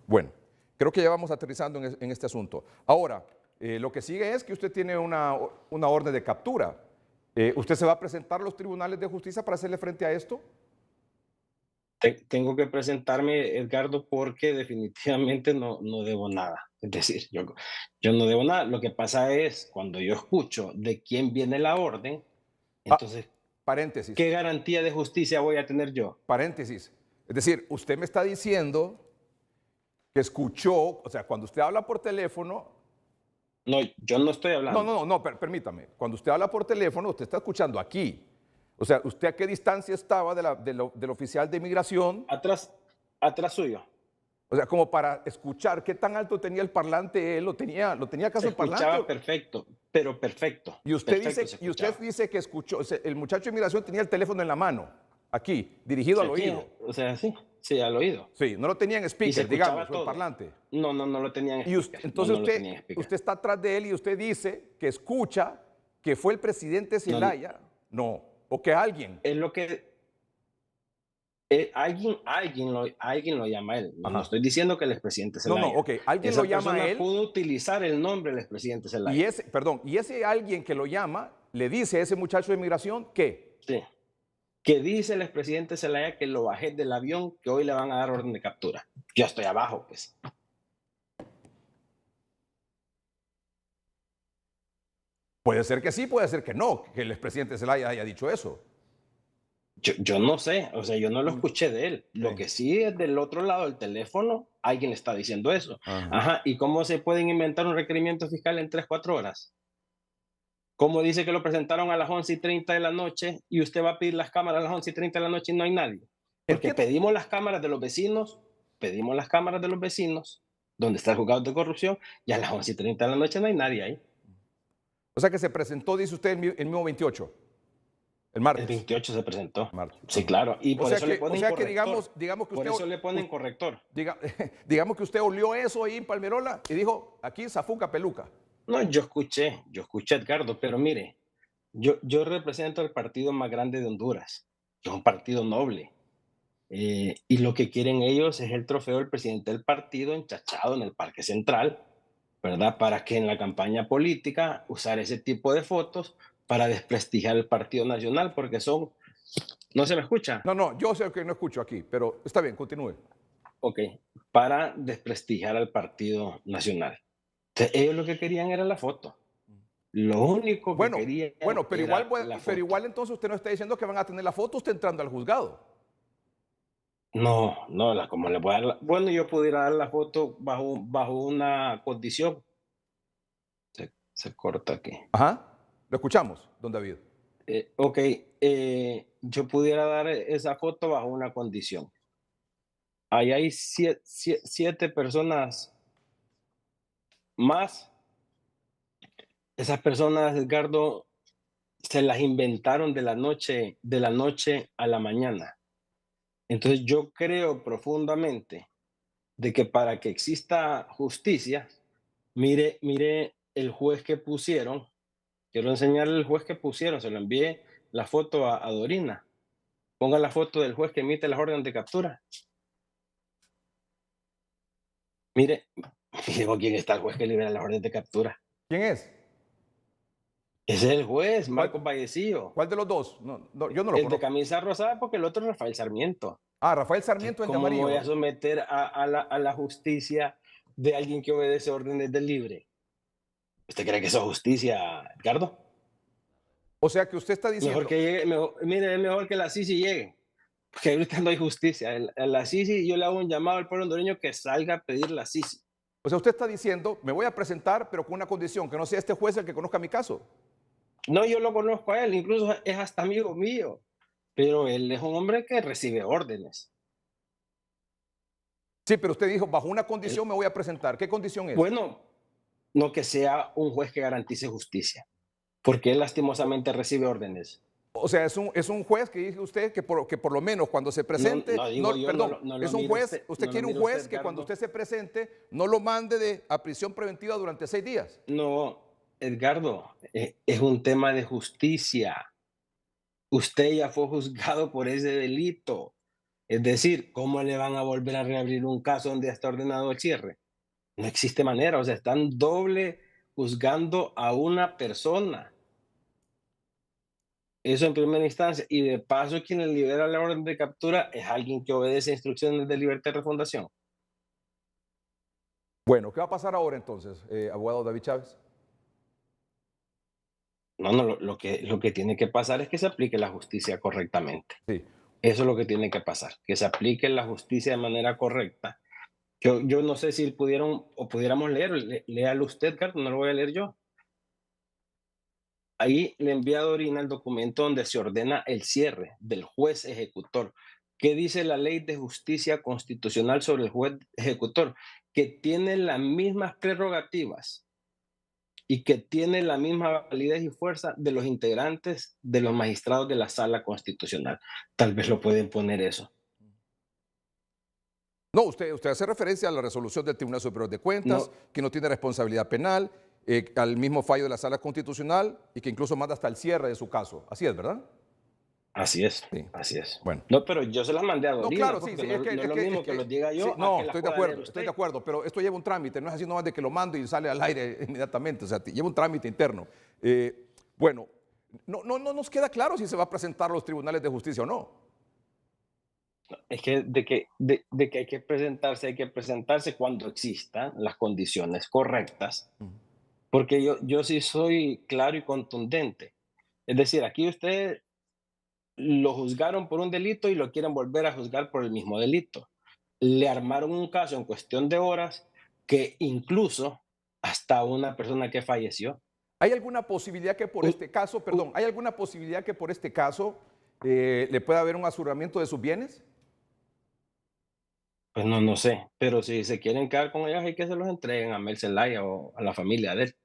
[SPEAKER 1] Bueno, creo que ya vamos aterrizando en este asunto. Ahora, lo que sigue es que usted tiene una orden de captura. ¿Usted se va a presentar a los tribunales de justicia para hacerle frente a esto?
[SPEAKER 6] Tengo que presentarme, Edgardo, porque definitivamente no debo nada. Es decir, yo no debo nada. Lo que pasa es, cuando yo escucho de quién viene la orden, entonces,
[SPEAKER 1] paréntesis.
[SPEAKER 6] ¿qué garantía de justicia voy a tener yo?
[SPEAKER 1] Paréntesis. Es decir, usted me está diciendo que escuchó, o sea, cuando usted habla por teléfono...
[SPEAKER 6] No, yo no estoy hablando.
[SPEAKER 1] No, permítame. Cuando usted habla por teléfono, usted está escuchando aquí. O sea, ¿usted a qué distancia estaba del oficial de inmigración?
[SPEAKER 6] Atrás suyo.
[SPEAKER 1] O sea, como para escuchar qué tan alto tenía el parlante él, ¿lo tenía acaso el parlante?
[SPEAKER 6] Escuchaba perfecto, pero perfecto.
[SPEAKER 1] Y usted,
[SPEAKER 6] perfecto
[SPEAKER 1] usted dice que escuchó, o sea, el muchacho de inmigración tenía el teléfono en la mano, aquí, dirigido al oído.
[SPEAKER 6] O sea, sí, al oído.
[SPEAKER 1] Sí, no lo tenía en speaker, digamos, o en parlante.
[SPEAKER 6] No lo tenía en speaker.
[SPEAKER 1] Entonces usted está atrás de él y usted dice que escucha que fue el presidente Zelaya, o que alguien.
[SPEAKER 6] Es lo que alguien lo llama a él. No,
[SPEAKER 1] Ajá.
[SPEAKER 6] no estoy diciendo que el expresidente
[SPEAKER 1] No,
[SPEAKER 6] Zelaya.
[SPEAKER 1] no, ok. Alguien
[SPEAKER 6] Esa
[SPEAKER 1] lo llama a
[SPEAKER 6] persona
[SPEAKER 1] él.
[SPEAKER 6] pudo utilizar el nombre del expresidente Zelaya.
[SPEAKER 1] Y ese alguien que lo llama le dice a ese muchacho de inmigración que,
[SPEAKER 6] Sí. Que dice el expresidente Zelaya que lo bajé del avión, que hoy le van a dar orden de captura. Yo estoy abajo, pues.
[SPEAKER 1] puede ser que sí, puede ser que no, que el expresidente Zelaya haya dicho eso.
[SPEAKER 6] Yo no sé, o sea, yo no lo escuché de él. Lo
[SPEAKER 1] Sí.
[SPEAKER 6] que sí es del otro lado del teléfono, alguien le está diciendo eso.
[SPEAKER 1] Ajá.
[SPEAKER 6] Ajá, ¿y cómo se pueden inventar un requerimiento fiscal en 3, 4 horas? ¿Cómo dice que lo presentaron a las 11:30 de la noche y usted va a pedir las cámaras a las 11:30 de la noche y no hay nadie? Porque
[SPEAKER 1] Entiendo.
[SPEAKER 6] pedimos las cámaras de los vecinos, donde está el juzgado de corrupción, y a las 11:30 de la noche no hay nadie ahí.
[SPEAKER 1] O sea que se presentó, dice usted, el mismo 28, el
[SPEAKER 6] El
[SPEAKER 1] martes.
[SPEAKER 6] 28 se presentó.
[SPEAKER 1] Martes.
[SPEAKER 6] Sí, claro. Y
[SPEAKER 1] O
[SPEAKER 6] por
[SPEAKER 1] sea
[SPEAKER 6] eso
[SPEAKER 1] que-
[SPEAKER 6] le ponen
[SPEAKER 1] o sea que
[SPEAKER 6] corrector.
[SPEAKER 1] digamos que
[SPEAKER 6] Por
[SPEAKER 1] usted-
[SPEAKER 6] eso le ponen corrector.
[SPEAKER 1] digamos que usted olió eso ahí en Palmerola y dijo, aquí zafuca peluca.
[SPEAKER 6] No, yo escuché a Edgardo, pero mire, yo represento el partido más grande de Honduras, que es un partido noble. Y lo que quieren ellos es el trofeo del presidente del partido enchachado en el Parque Central, ¿verdad? Para que en la campaña política usar ese tipo de fotos para desprestigiar el Partido Nacional, porque son... ¿No se me escucha?
[SPEAKER 1] No, no, yo sé que no escucho aquí, pero está bien, continúe.
[SPEAKER 6] Ok, para desprestigiar al Partido Nacional. Entonces, ellos lo que querían era la foto. Lo único que
[SPEAKER 1] Bueno,
[SPEAKER 6] querían
[SPEAKER 1] pero
[SPEAKER 6] era
[SPEAKER 1] igual,
[SPEAKER 6] la foto.
[SPEAKER 1] pero igual entonces usted no está diciendo que van a tener la foto usted entrando al juzgado.
[SPEAKER 6] No, como le voy a dar bueno, yo pudiera dar la foto bajo una condición. Se corta aquí.
[SPEAKER 1] Ajá, lo escuchamos, don David.
[SPEAKER 6] Ok, yo pudiera dar esa foto bajo una condición. Ahí hay 7 personas más. Esas personas, Edgardo, se las inventaron de la noche a la mañana. Entonces yo creo profundamente de que para que exista justicia, mire el juez que pusieron. Quiero enseñarle el juez que pusieron, se lo envié la foto a Dorina. Ponga la foto del juez que emite las órdenes de captura. Mire, digo, ¿quién está el juez que libera las órdenes de captura?
[SPEAKER 1] ¿Quién es?
[SPEAKER 6] Ese es el juez,
[SPEAKER 1] ¿Cuál?
[SPEAKER 6] Marcos Vallecillo.
[SPEAKER 1] ¿Cuál de los dos? No, no, yo no lo
[SPEAKER 6] El de
[SPEAKER 1] conozco.
[SPEAKER 6] camisa rosada, porque el otro es Rafael Sarmiento.
[SPEAKER 1] Ah, Rafael Sarmiento, el de
[SPEAKER 6] ¿Cómo me
[SPEAKER 1] amarillo.
[SPEAKER 6] voy a someter a la justicia de alguien que obedece órdenes del libre? ¿Usted cree que eso es justicia, Edgardo?
[SPEAKER 1] O sea que usted está diciendo...
[SPEAKER 6] Mejor que llegue, mire, es mejor que la Sisi llegue, porque ahorita no hay justicia. A la Sisi yo le hago un llamado al pueblo hondureño que salga a pedir la Sisi.
[SPEAKER 1] O sea, usted está diciendo, me voy a presentar, pero con una condición, que no sea este juez el que conozca mi caso.
[SPEAKER 6] No, yo lo conozco a él, incluso es hasta amigo mío, pero él es un hombre que recibe órdenes.
[SPEAKER 1] Sí, pero usted dijo, bajo una condición me voy a presentar. ¿Qué condición es?
[SPEAKER 6] Bueno, no que sea un juez que garantice justicia, porque él lastimosamente recibe órdenes.
[SPEAKER 1] O sea, es un juez que dice usted que por lo menos cuando se presente, perdón, es un juez, usted quiere un juez que cuando usted se presente no lo mande a prisión preventiva durante 6 días.
[SPEAKER 6] No, Edgardo, es un tema de justicia. Usted ya fue juzgado por ese delito. Es decir, ¿cómo le van a volver a reabrir un caso donde ya está ordenado el cierre? No existe manera, o sea, están doble juzgando a una persona. Eso en primera instancia. Y de paso, quien le libera la orden de captura es alguien que obedece instrucciones de libertad de refundación.
[SPEAKER 1] Bueno, ¿qué va a pasar ahora entonces, abogado David Chávez?
[SPEAKER 6] No, lo que tiene que pasar es que se aplique la justicia correctamente.
[SPEAKER 1] Sí.
[SPEAKER 6] Eso es lo que tiene que pasar, que se aplique la justicia de manera correcta. Yo no sé si pudiéramos leer, léalo usted, Carlos, no lo voy a leer yo. Ahí le envía a Dorina el documento donde se ordena el cierre del juez ejecutor. ¿Qué dice la ley de justicia constitucional sobre el juez ejecutor? Que tiene las mismas prerrogativas y que tiene la misma validez y fuerza de los integrantes de los magistrados de la sala constitucional. Tal vez lo pueden poner eso.
[SPEAKER 1] No, usted hace referencia a la resolución del Tribunal Superior de Cuentas, que no tiene responsabilidad penal, al mismo fallo de la Sala Constitucional y que incluso manda hasta el cierre de su caso. Así es, ¿verdad?
[SPEAKER 6] Así es,
[SPEAKER 1] Sí.
[SPEAKER 6] así es.
[SPEAKER 1] Bueno.
[SPEAKER 6] No, pero yo se las mandé a
[SPEAKER 1] No,
[SPEAKER 6] Dorina,
[SPEAKER 1] claro, sí,
[SPEAKER 6] porque
[SPEAKER 1] sí,
[SPEAKER 6] no, no es lo mismo que los diga yo.
[SPEAKER 1] sí,
[SPEAKER 6] a
[SPEAKER 1] no,
[SPEAKER 6] que las
[SPEAKER 1] estoy de
[SPEAKER 6] pueda
[SPEAKER 1] acuerdo,
[SPEAKER 6] leer
[SPEAKER 1] estoy de
[SPEAKER 6] usted.
[SPEAKER 1] acuerdo, pero esto lleva un trámite, no es así nomás de que lo mando y sale al aire inmediatamente, o sea, lleva un trámite interno. Bueno, no nos queda claro si se va a presentar a los tribunales de justicia o no.
[SPEAKER 6] Es que de que hay que presentarse cuando existan las condiciones correctas, porque yo sí soy claro y contundente. Es decir, aquí usted lo juzgaron por un delito y lo quieren volver a juzgar por el mismo delito. Le armaron un caso en cuestión de horas que incluso hasta una persona que falleció.
[SPEAKER 1] ¿Hay alguna posibilidad que por
[SPEAKER 6] U-
[SPEAKER 1] este caso, perdón, hay alguna posibilidad que por este caso le pueda haber un aseguramiento de sus bienes?
[SPEAKER 6] Pues no, no sé, pero si se quieren quedar con ellos hay que se los entreguen a Mel Zelaya o a la familia de él.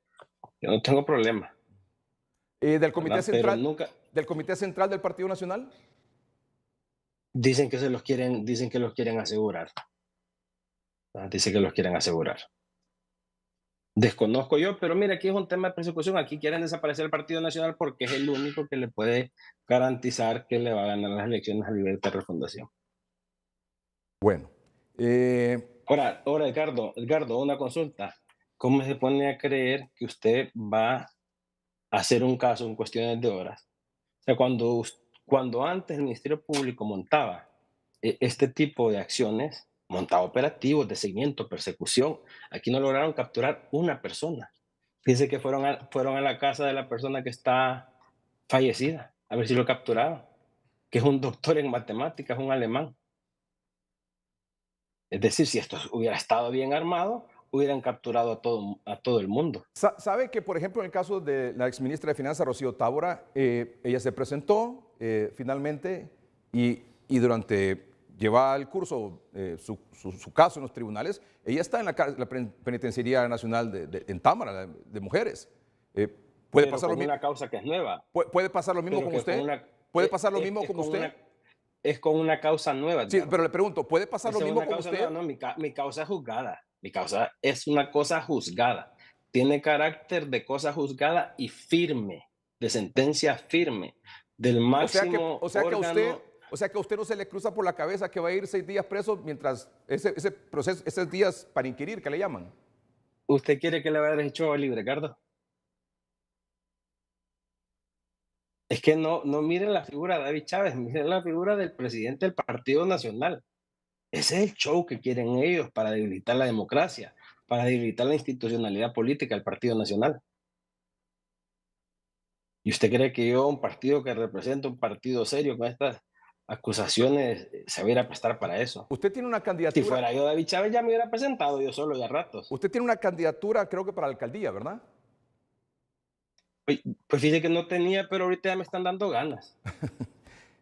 [SPEAKER 6] Yo no tengo problema,
[SPEAKER 1] Del
[SPEAKER 6] ¿verdad? Pero nunca
[SPEAKER 1] Comité Central del Partido Nacional.
[SPEAKER 6] dicen que dicen que los quieren asegurar. ¿Verdad? Dicen que los quieren asegurar. Desconozco yo, pero mira, aquí es un tema de persecución. Aquí quieren desaparecer el Partido Nacional porque es el único que le puede garantizar que le va a ganar las elecciones a nivel de refundación.
[SPEAKER 1] Bueno,
[SPEAKER 6] Ahora, Edgardo, una consulta. ¿Cómo se pone a creer que usted va a hacer un caso en cuestiones de horas? O sea, cuando antes el Ministerio Público montaba este tipo de acciones, montaba operativos de seguimiento, persecución, aquí no lograron capturar una persona. Fíjense que fueron a la casa de la persona que está fallecida, a ver si lo capturaban, que es un doctor en matemáticas, un alemán. Es decir, si esto hubiera estado bien armado, hubieran capturado a todo el mundo.
[SPEAKER 1] sabe que, por ejemplo, en el caso de la exministra de Finanzas, Rocío Tábora, ella se presentó finalmente y durante lleva el curso su caso en los tribunales, ella está en la Penitenciaría Nacional en Támara, de mujeres. ¿Puede
[SPEAKER 6] Pero
[SPEAKER 1] pasar lo
[SPEAKER 6] con
[SPEAKER 1] mismo?
[SPEAKER 6] una causa que es nueva.
[SPEAKER 1] ¿Puede pasar lo mismo
[SPEAKER 6] Pero
[SPEAKER 1] con
[SPEAKER 6] que
[SPEAKER 1] usted?
[SPEAKER 6] con una,
[SPEAKER 1] ¿Puede
[SPEAKER 6] es,
[SPEAKER 1] pasar lo
[SPEAKER 6] es-
[SPEAKER 1] mismo
[SPEAKER 6] es
[SPEAKER 1] con
[SPEAKER 6] con
[SPEAKER 1] usted?
[SPEAKER 6] una, es con una causa nueva,
[SPEAKER 1] Sí,
[SPEAKER 6] Edgardo.
[SPEAKER 1] pero le pregunto, ¿puede pasar lo
[SPEAKER 6] Esa es
[SPEAKER 1] mismo
[SPEAKER 6] una
[SPEAKER 1] con
[SPEAKER 6] causa
[SPEAKER 1] usted?
[SPEAKER 6] nueva, no, mi causa es juzgada. Mi causa es una cosa juzgada. Tiene carácter de cosa juzgada y firme, de sentencia firme, del
[SPEAKER 1] O sea que,
[SPEAKER 6] máximo órgano.
[SPEAKER 1] o sea que a usted no se le cruza por la cabeza que va a ir 6 días preso mientras ese proceso, esos días para inquirir, que le llaman.
[SPEAKER 6] ¿Usted quiere que le vaya derecho libre, Ricardo? Es que no miren la figura de David Chávez, miren la figura del presidente del Partido Nacional. Ese es el show que quieren ellos para debilitar la democracia, para debilitar la institucionalidad política del Partido Nacional. ¿Y usted cree que yo, un partido que representa un partido serio con estas acusaciones, se va a ir a prestar para eso?
[SPEAKER 1] Usted tiene una
[SPEAKER 6] Si
[SPEAKER 1] candidatura,
[SPEAKER 6] fuera yo David Chávez, ya me hubiera presentado yo solo ya ratos.
[SPEAKER 1] usted tiene una candidatura, creo que para la alcaldía, ¿verdad?
[SPEAKER 6] Pues fíjese que no tenía, pero ahorita ya me están dando ganas.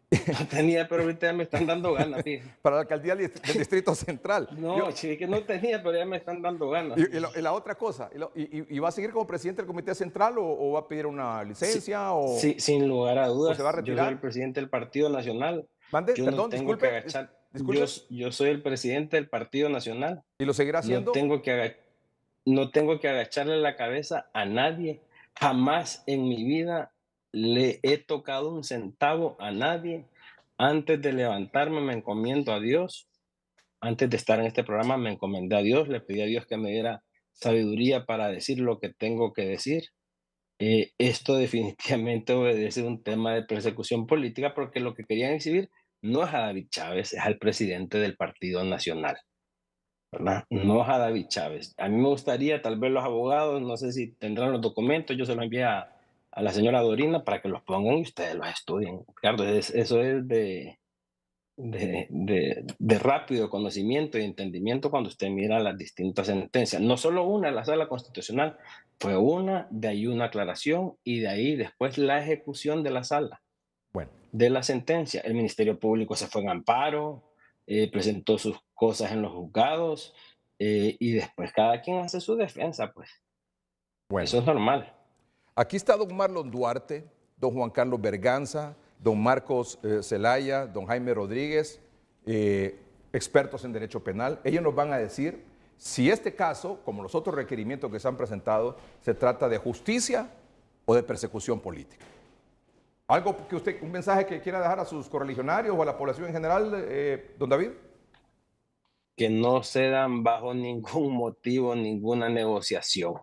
[SPEAKER 6] No tenía, pero ahorita ya me están dando ganas, fíjese.
[SPEAKER 1] Para la alcaldía del Distrito Central.
[SPEAKER 6] No, sí que no tenía, pero ya me están dando ganas.
[SPEAKER 1] Y la otra cosa, ¿y va a seguir como presidente del Comité Central o va a pedir una licencia o
[SPEAKER 6] Sí, sin lugar a dudas.
[SPEAKER 1] se va a
[SPEAKER 6] Yo soy
[SPEAKER 1] retirar?
[SPEAKER 6] el presidente del Partido Nacional.
[SPEAKER 1] Mande,
[SPEAKER 6] Yo no
[SPEAKER 1] perdón,
[SPEAKER 6] tengo que
[SPEAKER 1] disculpe,
[SPEAKER 6] agachar.
[SPEAKER 1] disculpe,
[SPEAKER 6] Yo soy el presidente del Partido Nacional.
[SPEAKER 1] ¿y lo seguirá
[SPEAKER 6] No
[SPEAKER 1] haciendo?
[SPEAKER 6] tengo no tengo que agacharle la cabeza a nadie. Jamás en mi vida le he tocado un centavo a nadie. Antes de levantarme me encomiendo a Dios. Antes de estar en este programa me encomendé a Dios, le pedí a Dios que me diera sabiduría para decir lo que tengo que decir. Esto definitivamente obedece a un tema de persecución política porque lo que querían exhibir no es a David Chávez, es al presidente del Partido Nacional, ¿verdad? No es a David Chávez. A mí me gustaría, tal vez los abogados, no sé si tendrán los documentos, yo se los envié a la señora Dorina para que los pongan y ustedes los estudien. Ricardo, eso es de rápido conocimiento y entendimiento cuando usted mira las distintas sentencias. No solo una, la sala constitucional, fue una, de ahí una aclaración y de ahí después la ejecución de la sala,
[SPEAKER 1] Bueno,
[SPEAKER 6] de la sentencia. El Ministerio Público se fue en amparo, presentó sus cosas en los juzgados y después cada quien hace su defensa, pues.
[SPEAKER 1] bueno.
[SPEAKER 6] Eso es normal.
[SPEAKER 1] Aquí está don Marlon Duarte, don Juan Carlos Berganza, don Marcos Zelaya, don Jaime Rodríguez, expertos en derecho penal. Ellos nos van a decir si este caso, como los otros requerimientos que se han presentado, se trata de justicia o de persecución política. ¿Algo que usted, un mensaje que quiera dejar a sus correligionarios o a la población en general, don David?
[SPEAKER 6] Que no cedan bajo ningún motivo, ninguna negociación.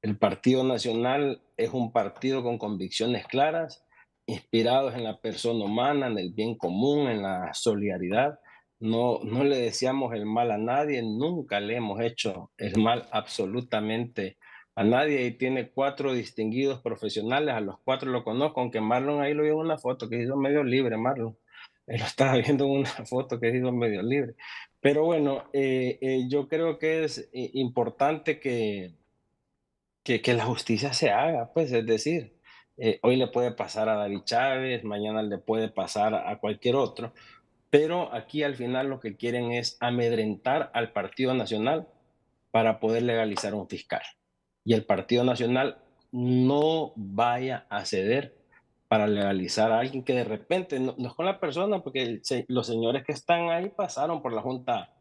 [SPEAKER 6] El Partido Nacional es un partido con convicciones claras, inspirados en la persona humana, en el bien común, en la solidaridad. No le deseamos el mal a nadie, nunca le hemos hecho el mal absolutamente a nadie, y tiene 4 distinguidos profesionales, a los 4 lo conozco, aunque Marlon ahí lo vi en una foto que hizo medio libre, Marlon. Él lo estaba viendo en una foto que hizo medio libre. Pero bueno, yo creo que es importante que la justicia se haga, pues, es decir, hoy le puede pasar a David Chávez, mañana le puede pasar a cualquier otro, pero aquí al final lo que quieren es amedrentar al Partido Nacional para poder legalizar un fiscal. Y el Partido Nacional no vaya a ceder para legalizar a alguien que de repente, no es con la persona, porque los señores que están ahí pasaron por la Junta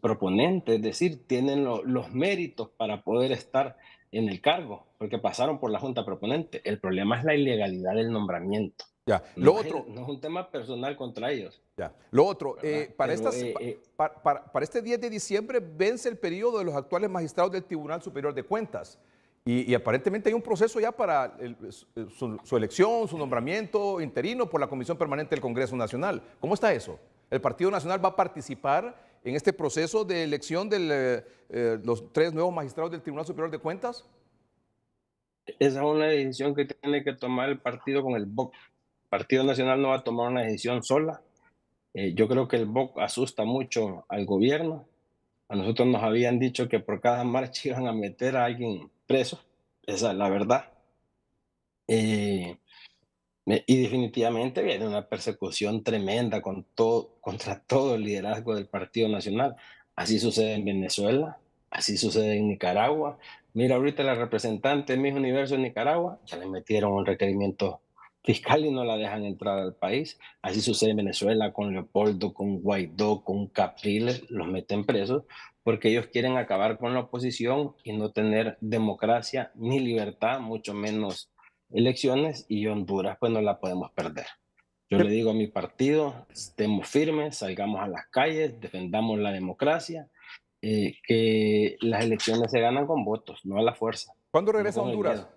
[SPEAKER 6] proponente, es decir, tienen los méritos para poder estar en el cargo, porque pasaron por la Junta proponente. El problema es la ilegalidad del nombramiento.
[SPEAKER 1] Ya.
[SPEAKER 6] No,
[SPEAKER 1] Lo otro,
[SPEAKER 6] no es un tema personal contra ellos.
[SPEAKER 1] ya. Lo otro, para,
[SPEAKER 6] Pero,
[SPEAKER 1] para este 10 de diciembre vence el periodo de los actuales magistrados del Tribunal Superior de Cuentas. Y aparentemente hay un proceso ya para su elección, su nombramiento interino por la Comisión Permanente del Congreso Nacional. ¿Cómo está eso? ¿El Partido Nacional va a participar en este proceso de elección de los 3 nuevos magistrados del Tribunal Superior de Cuentas?
[SPEAKER 6] esa es una decisión que tiene que tomar el partido con el BOC. El Partido Nacional no va a tomar una decisión sola. Yo creo que el BOC asusta mucho al gobierno. A nosotros nos habían dicho que por cada marcha iban a meter a alguien preso. Esa es la verdad. Y definitivamente viene una persecución tremenda contra todo el liderazgo del Partido Nacional. Así sucede en Venezuela, así sucede en Nicaragua. Mira, ahorita la representante de Miss Universo en Nicaragua ya le metieron un requerimiento fiscal y no la dejan entrar al país. Así sucede en Venezuela con Leopoldo, con Guaidó, con Capriles, los meten presos porque ellos quieren acabar con la oposición y no tener democracia ni libertad, mucho menos elecciones, y Honduras pues no la podemos perder. Yo le digo a mi partido, estemos firmes, salgamos a las calles, defendamos la democracia, que las elecciones se ganan con votos, no a la fuerza.
[SPEAKER 1] ¿Cuándo regresa a
[SPEAKER 6] No
[SPEAKER 1] Honduras?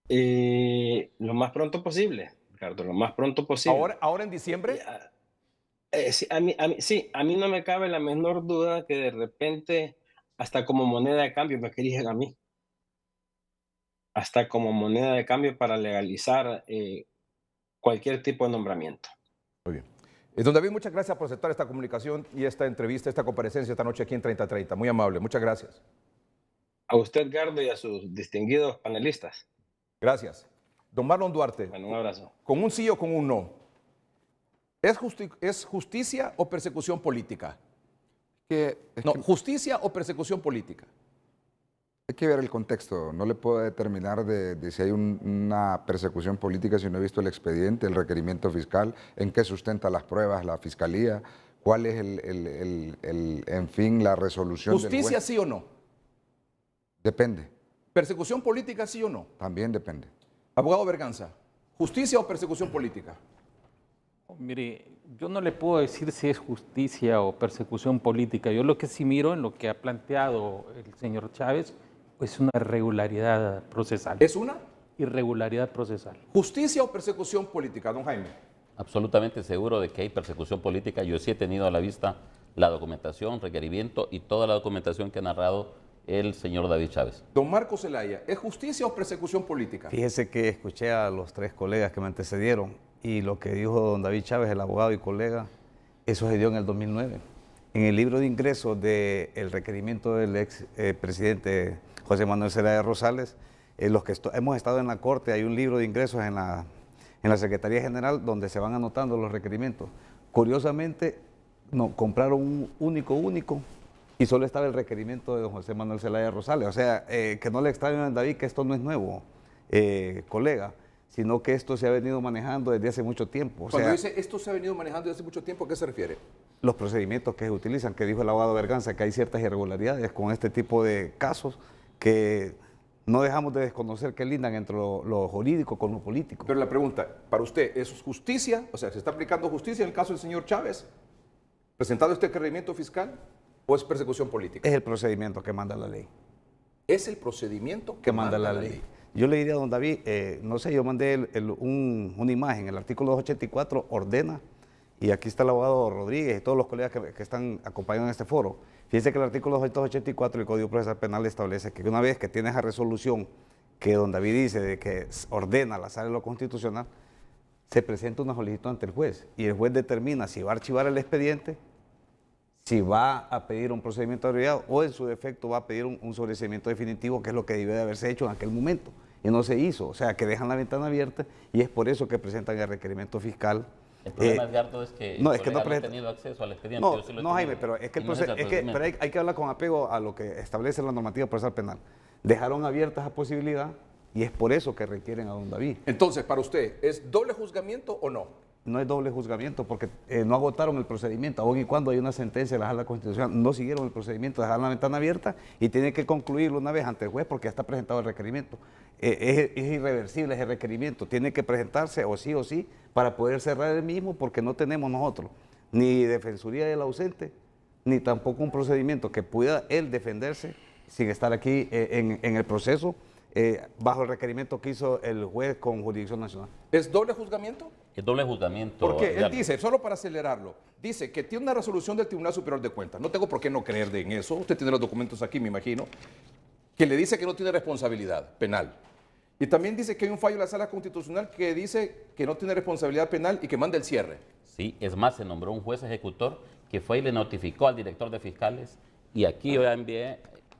[SPEAKER 6] Lo más pronto posible, Ricardo, lo más pronto posible.
[SPEAKER 1] ¿Ahora en diciembre?
[SPEAKER 6] Sí, a mí no me cabe la menor duda que de repente, hasta como moneda de cambio, me querían a mí. Hasta como moneda de cambio para legalizar cualquier tipo de nombramiento.
[SPEAKER 1] Muy bien. Don David, muchas gracias por aceptar esta comunicación y esta entrevista, esta comparecencia esta noche aquí en 3030. Muy amable, muchas gracias.
[SPEAKER 6] A usted, Edgardo, y a sus distinguidos panelistas.
[SPEAKER 1] Gracias. Don Marlon Duarte.
[SPEAKER 6] Bueno, un abrazo.
[SPEAKER 1] ¿Con un sí o con un no? ¿Es justicia o persecución política? ¿Justicia o persecución política?
[SPEAKER 2] Hay que ver el contexto. No le puedo determinar de si hay una persecución política si no he visto el expediente, el requerimiento fiscal, en qué sustenta las pruebas, la fiscalía, cuál es en fin, la resolución del
[SPEAKER 1] ¿Justicia
[SPEAKER 2] juez.
[SPEAKER 1] sí o no?
[SPEAKER 2] Depende.
[SPEAKER 1] ¿Persecución política sí o no?
[SPEAKER 2] También depende.
[SPEAKER 1] Abogado Berganza, ¿justicia o persecución política?
[SPEAKER 3] Mire, yo no le puedo decir si es justicia o persecución política. Yo lo que sí miro en lo que ha planteado el señor Chávez es una irregularidad procesal.
[SPEAKER 1] ¿Es una?
[SPEAKER 3] Irregularidad procesal.
[SPEAKER 1] ¿Justicia o persecución política, don Jaime?
[SPEAKER 4] Absolutamente seguro de que hay persecución política. Yo sí he tenido a la vista la documentación, requerimiento y toda la documentación que ha narrado el señor David Chávez.
[SPEAKER 1] Don Marco Zelaya, ¿es justicia o persecución política?
[SPEAKER 5] Fíjese que escuché a los 3 colegas que me antecedieron y lo que dijo don David Chávez, el abogado y colega, eso se dio en el 2009. En el libro de ingresos del requerimiento del ex presidente José Manuel Zelaya Rosales, los que hemos estado en la corte, hay un libro de ingresos en la Secretaría General donde se van anotando los requerimientos. Curiosamente, compraron un único y solo estaba el requerimiento de don José Manuel Zelaya Rosales. O sea, que no le extrañen a David que esto no es nuevo, colega, sino que esto se ha venido manejando desde hace mucho tiempo.
[SPEAKER 1] Cuando dice esto se ha venido manejando desde hace mucho tiempo, ¿a qué se refiere?
[SPEAKER 5] Los procedimientos que se utilizan, que dijo el abogado Berganza, que hay ciertas irregularidades con este tipo de casos que no dejamos de desconocer que lindan entre lo jurídico con lo político.
[SPEAKER 1] Pero la pregunta, para usted, ¿es justicia? O sea, ¿se está aplicando justicia en el caso del señor Chávez? ¿Presentado este requerimiento fiscal? ¿O es persecución política?
[SPEAKER 5] Es el procedimiento que manda la ley.
[SPEAKER 1] Es el procedimiento
[SPEAKER 5] Que manda la ley. Yo le diría a don David, no sé, yo mandé una imagen, el artículo 284 ordena, y aquí está el abogado Rodríguez y todos los colegas que están acompañando en este foro. Fíjense que el artículo 284 del Código Procesal Penal establece que una vez que tiene esa resolución que don David dice de que ordena la sala de lo constitucional, se presenta una solicitud ante el juez y el juez determina si va a archivar el expediente, si va a pedir un procedimiento abreviado o en su defecto va a pedir un sobreseimiento definitivo, que es lo que debe de haberse hecho en aquel momento. Y no se hizo, o sea, que dejan la ventana abierta y es por eso que presentan el requerimiento fiscal.
[SPEAKER 4] El problema, Edgardo, es que
[SPEAKER 5] no, es que no
[SPEAKER 4] he tenido acceso al expediente.
[SPEAKER 5] No,
[SPEAKER 4] yo sí lo he
[SPEAKER 5] no, Jaime,
[SPEAKER 4] tenido,
[SPEAKER 5] pero es que,
[SPEAKER 4] y no es ese el
[SPEAKER 5] pero hay que hablar con apego a lo que establece la normativa procesal penal. Dejaron abierta esa posibilidad y es por eso que requieren a don David.
[SPEAKER 1] Entonces, para usted, ¿es doble juzgamiento o no?
[SPEAKER 5] No es doble juzgamiento porque no agotaron el procedimiento, aun y cuando hay una sentencia de la Sala Constitucional, no siguieron el procedimiento, dejaron la ventana abierta y tienen que concluirlo una vez ante el juez porque ya está presentado el requerimiento. Es irreversible ese requerimiento, tiene que presentarse o sí para poder cerrar el mismo porque no tenemos nosotros ni defensoría del ausente, ni tampoco un procedimiento que pueda él defenderse sin estar aquí en el proceso bajo el requerimiento que hizo el juez con jurisdicción nacional.
[SPEAKER 1] ¿Es doble juzgamiento?
[SPEAKER 4] Es doble juzgamiento.
[SPEAKER 1] Porque él
[SPEAKER 4] Edgardo.
[SPEAKER 1] dice, solo para acelerarlo, dice que tiene una resolución del Tribunal Superior de Cuentas. No tengo por qué no creer en eso. Usted tiene los documentos aquí, me imagino. Que le dice que no tiene responsabilidad penal. Y también dice que hay un fallo de la Sala Constitucional que dice que no tiene responsabilidad penal y que manda el cierre.
[SPEAKER 4] Sí, es más, se nombró un juez ejecutor que fue y le notificó al director de fiscales. Y aquí yo ya envié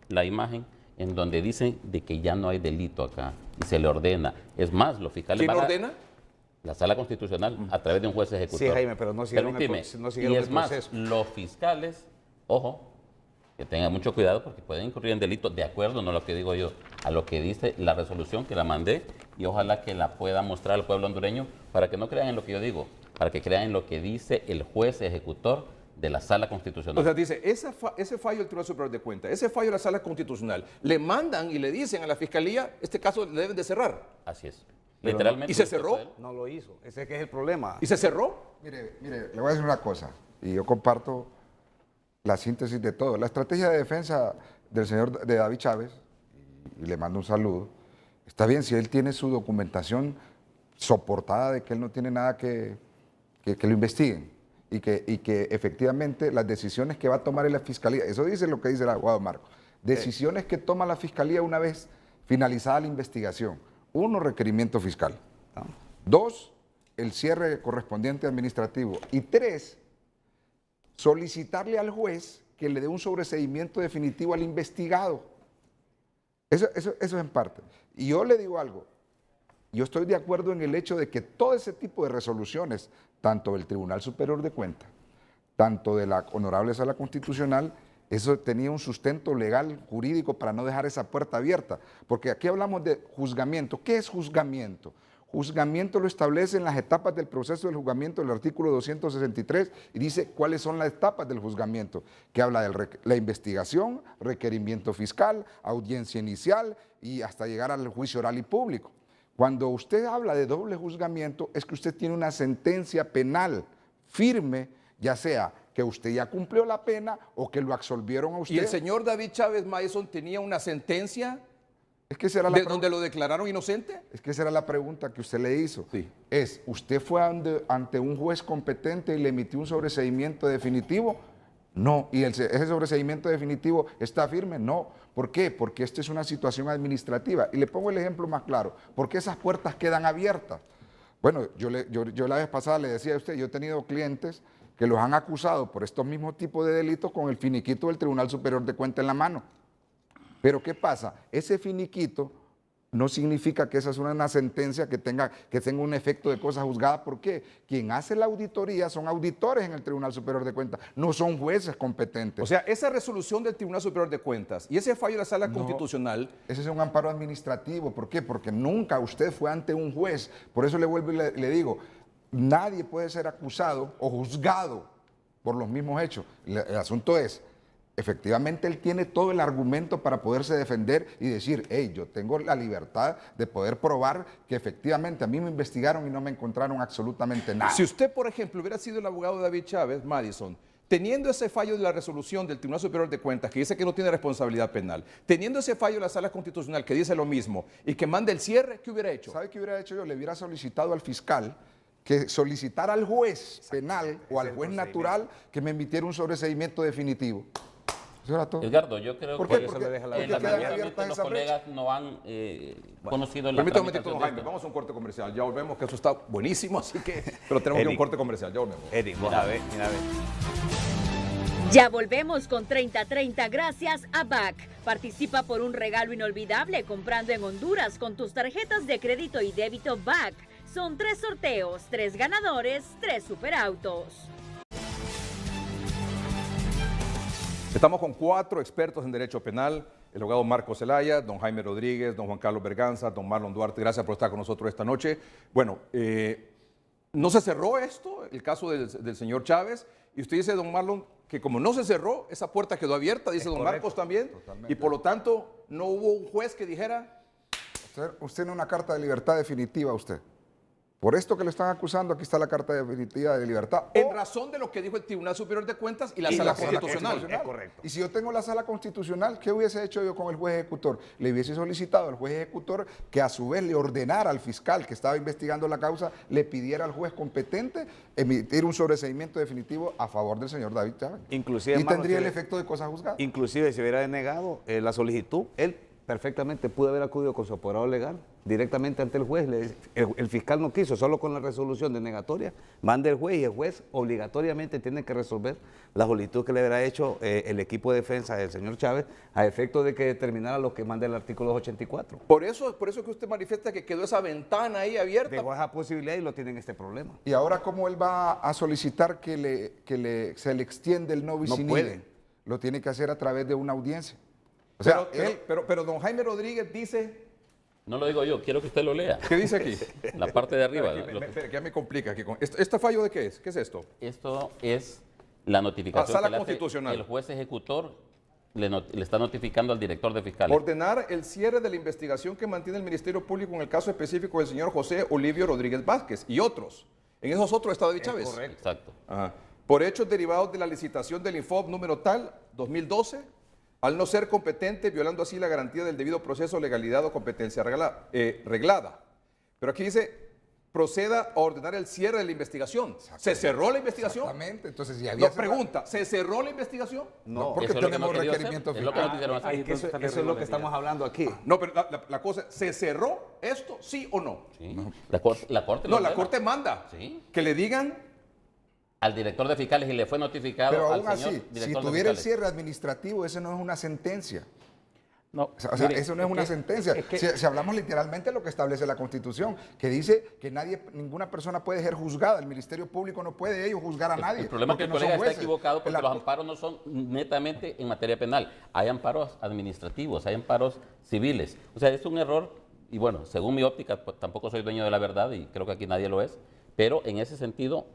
[SPEAKER 4] la imagen en donde dicen de que ya no hay delito acá y se le ordena. Es más, los fiscales
[SPEAKER 1] ¿Quién ordena?
[SPEAKER 4] La Sala Constitucional a través de un juez ejecutor.
[SPEAKER 5] Sí, Jaime, pero no siguieron
[SPEAKER 4] Permíteme, y es más, los fiscales, ojo, que tengan mucho cuidado porque pueden incurrir en delitos, de acuerdo, no lo que digo yo, a lo que dice la resolución que la mandé y ojalá que la pueda mostrar al pueblo hondureño para que no crean en lo que yo digo, para que crean en lo que dice el juez ejecutor de la Sala Constitucional.
[SPEAKER 1] O sea, dice, ese fallo del Tribunal Superior de Cuentas, ese fallo de la Sala Constitucional, le mandan y le dicen a la Fiscalía, este caso le deben de cerrar.
[SPEAKER 4] Así es.
[SPEAKER 5] Pero
[SPEAKER 4] Literalmente.
[SPEAKER 1] ¿Y se cerró?
[SPEAKER 5] No lo hizo, ese que es el problema.
[SPEAKER 1] ¿Y se cerró?
[SPEAKER 2] Mire, le voy a decir una cosa, y yo comparto la síntesis de todo. La estrategia de defensa del señor de David Chávez, y le mando un saludo, está bien si él tiene su documentación soportada de que él no tiene nada que lo investiguen y que efectivamente las decisiones que va a tomar en la Fiscalía, eso dice lo que dice el abogado Marco, decisiones que toma la Fiscalía una vez finalizada la investigación. 1, requerimiento fiscal. 2, el cierre correspondiente administrativo. Y 3, solicitarle al juez que le dé un sobreseimiento definitivo al investigado. Eso es en parte. Y yo le digo algo, yo estoy de acuerdo en el hecho de que todo ese tipo de resoluciones, tanto del Tribunal Superior de Cuentas, tanto de la Honorable Sala Constitucional, eso tenía un sustento legal, jurídico, para no dejar esa puerta abierta. Porque aquí hablamos de juzgamiento. ¿Qué es juzgamiento? Juzgamiento lo establece en las etapas del proceso del juzgamiento, el artículo 263, y dice cuáles son las etapas del juzgamiento, que habla de la investigación, requerimiento fiscal, audiencia inicial y hasta llegar al juicio oral y público. Cuando usted habla de doble juzgamiento, es que usted tiene una sentencia penal firme, ya sea que usted ya cumplió la pena o que lo absolvieron a usted.
[SPEAKER 1] ¿Y el señor David Chávez Mason tenía una sentencia
[SPEAKER 2] es que será
[SPEAKER 1] donde lo declararon inocente?
[SPEAKER 2] Es que esa era la pregunta que usted le hizo.
[SPEAKER 1] Sí.
[SPEAKER 2] ¿Usted fue ante un juez competente y le emitió un sobreseimiento definitivo? No. ¿Y ese sobreseimiento definitivo está firme? No. ¿Por qué? Porque esta es una situación administrativa. Y le pongo el ejemplo más claro. ¿Por qué esas puertas quedan abiertas? Bueno, yo la vez pasada le decía a usted, yo he tenido clientes que los han acusado por estos mismos tipos de delitos con el finiquito del Tribunal Superior de Cuentas en la mano. Pero ¿qué pasa? Ese finiquito no significa que esa es una sentencia que tenga un efecto de cosa juzgada. ¿Por qué? Quien hace la auditoría son auditores en el Tribunal Superior de Cuentas, no son jueces competentes.
[SPEAKER 1] O sea, esa resolución del Tribunal Superior de Cuentas y ese fallo de la Sala Constitucional...
[SPEAKER 2] Ese es un amparo administrativo. ¿Por qué? Porque nunca usted fue ante un juez. Por eso le vuelvo y le digo, nadie puede ser acusado o juzgado por los mismos hechos. El asunto es, efectivamente él tiene todo el argumento para poderse defender y decir, hey, yo tengo la libertad de poder probar que efectivamente a mí me investigaron y no me encontraron absolutamente nada.
[SPEAKER 1] Si usted, por ejemplo, hubiera sido el abogado de David Chávez, Madison, teniendo ese fallo de la resolución del Tribunal Superior de Cuentas que dice que no tiene responsabilidad penal, teniendo ese fallo de la Sala Constitucional que dice lo mismo y que manda el cierre, ¿qué hubiera hecho?
[SPEAKER 2] ¿Sabe qué hubiera hecho yo? Le hubiera solicitado al fiscal que solicitara al juez penal o al juez natural que me emitiera un sobreseimiento definitivo. Eso era todo.
[SPEAKER 4] Edgardo, yo creo
[SPEAKER 2] ¿Por
[SPEAKER 4] que
[SPEAKER 2] qué? Porque
[SPEAKER 4] lamentablemente
[SPEAKER 2] abiertas
[SPEAKER 4] los
[SPEAKER 2] esa
[SPEAKER 4] colegas no han conocido la
[SPEAKER 1] Permítame un momentito,
[SPEAKER 4] tramitación
[SPEAKER 1] don
[SPEAKER 4] de
[SPEAKER 1] Jaime,
[SPEAKER 4] esto.
[SPEAKER 1] vamos a un corte comercial, ya volvemos, que eso está buenísimo, así que, pero tenemos que ir a un corte comercial, ya volvemos.
[SPEAKER 5] Eric, vos a ver, mira a ver.
[SPEAKER 7] Ya volvemos con 30-30 gracias a BAC. Participa por un regalo inolvidable comprando en Honduras con tus tarjetas de crédito y débito BAC. Son 3 sorteos, 3 ganadores, 3 superautos.
[SPEAKER 1] Estamos con 4 expertos en derecho penal, el abogado Marco Zelaya, don Jaime Rodríguez, don Juan Carlos Berganza, don Marlon Duarte, gracias por estar con nosotros esta noche. Bueno, no se cerró esto, el caso del señor Chávez, y usted dice, don Marlon, que como no se cerró, esa puerta quedó abierta, dice don Marcos también, y por lo tanto no hubo un juez que dijera...
[SPEAKER 2] Usted tiene una carta de libertad definitiva, usted. Por esto que le están acusando, aquí está la carta definitiva de libertad.
[SPEAKER 1] En razón de lo que dijo el Tribunal Superior de Cuentas y la Sala Constitucional.
[SPEAKER 2] Es correcto. Y si yo tengo la Sala Constitucional, ¿qué hubiese hecho yo con el juez ejecutor? Le hubiese solicitado al juez ejecutor que a su vez le ordenara al fiscal que estaba investigando la causa, le pidiera al juez competente emitir un sobreseimiento definitivo a favor del señor David Chávez.
[SPEAKER 5] Inclusive,
[SPEAKER 2] y tendría el efecto de cosa juzgada.
[SPEAKER 5] Inclusive, si hubiera denegado la solicitud, él perfectamente pudo haber acudido con su apoderado legal directamente ante el juez. El fiscal no quiso, solo con la resolución denegatoria, manda el juez y el juez obligatoriamente tiene que resolver la solicitud que le habrá hecho el equipo de defensa del señor Chávez a efecto de que determinara lo que manda el artículo 284.
[SPEAKER 1] Por eso que usted manifiesta que quedó esa ventana ahí abierta.
[SPEAKER 5] Dejó esa posibilidad y lo tienen este problema.
[SPEAKER 2] Y ahora, ¿cómo él va a solicitar que se le extiende el no bis in idem? Lo tiene que hacer a través de una audiencia. O sea,
[SPEAKER 1] pero don Jaime Rodríguez dice...
[SPEAKER 4] No lo digo yo, quiero que usted lo lea.
[SPEAKER 1] ¿Qué dice aquí?
[SPEAKER 4] La parte de arriba.
[SPEAKER 1] Que ya me complica. ¿Este fallo de qué es? ¿Qué es esto?
[SPEAKER 4] Esto es la notificación
[SPEAKER 1] Sala
[SPEAKER 4] que le hace
[SPEAKER 1] Constitucional.
[SPEAKER 4] el juez ejecutor le está notificando al director de fiscales.
[SPEAKER 1] Ordenar el cierre de la investigación que mantiene el Ministerio Público en el caso específico del señor José Olivio Rodríguez Vázquez y otros. En esos otros está David Chávez.
[SPEAKER 4] Correcto. Exacto.
[SPEAKER 1] Ajá. Por hechos derivados de la licitación del Infob número tal, 2012, al no ser competente, violando así la garantía del debido proceso, legalidad o competencia reglada. Pero aquí dice, proceda a ordenar el cierre de la investigación. ¿Se cerró la investigación?
[SPEAKER 2] Exactamente. Entonces, si había...
[SPEAKER 1] No, pregunta, ¿se cerró la investigación?
[SPEAKER 2] No, porque
[SPEAKER 4] Eso es lo que
[SPEAKER 2] tenemos
[SPEAKER 4] no quería
[SPEAKER 2] requerimientos
[SPEAKER 4] hacer, es lo que no quisieron hacer.
[SPEAKER 5] Eso es lo que estamos hablando aquí.
[SPEAKER 1] No, pero la cosa, ¿se cerró esto, sí o no?
[SPEAKER 4] Sí. La corte
[SPEAKER 1] No,
[SPEAKER 4] lo
[SPEAKER 1] la
[SPEAKER 4] ordena.
[SPEAKER 1] Corte manda
[SPEAKER 4] Sí.
[SPEAKER 1] que le digan...
[SPEAKER 4] Al director de fiscales y le fue notificado
[SPEAKER 2] Pero
[SPEAKER 4] al
[SPEAKER 2] aún
[SPEAKER 4] señor
[SPEAKER 2] así, si
[SPEAKER 4] director de
[SPEAKER 2] tuviera el
[SPEAKER 4] fiscales.
[SPEAKER 2] cierre administrativo, eso no es una sentencia.
[SPEAKER 3] No,
[SPEAKER 2] O sea,
[SPEAKER 3] mire,
[SPEAKER 2] eso no es una sentencia. Si hablamos literalmente de lo que establece la Constitución, que dice que ninguna persona puede ser juzgada, el Ministerio Público no puede ellos juzgar a nadie.
[SPEAKER 4] El problema es que el
[SPEAKER 2] porque no
[SPEAKER 4] colega
[SPEAKER 2] son
[SPEAKER 4] está
[SPEAKER 2] jueces.
[SPEAKER 4] equivocado porque
[SPEAKER 2] La-
[SPEAKER 4] los amparos no son netamente en materia penal. Hay amparos administrativos, hay amparos civiles. O sea, es un error, y bueno, según mi óptica, pues, tampoco soy dueño de la verdad y creo que aquí nadie lo es, pero en ese sentido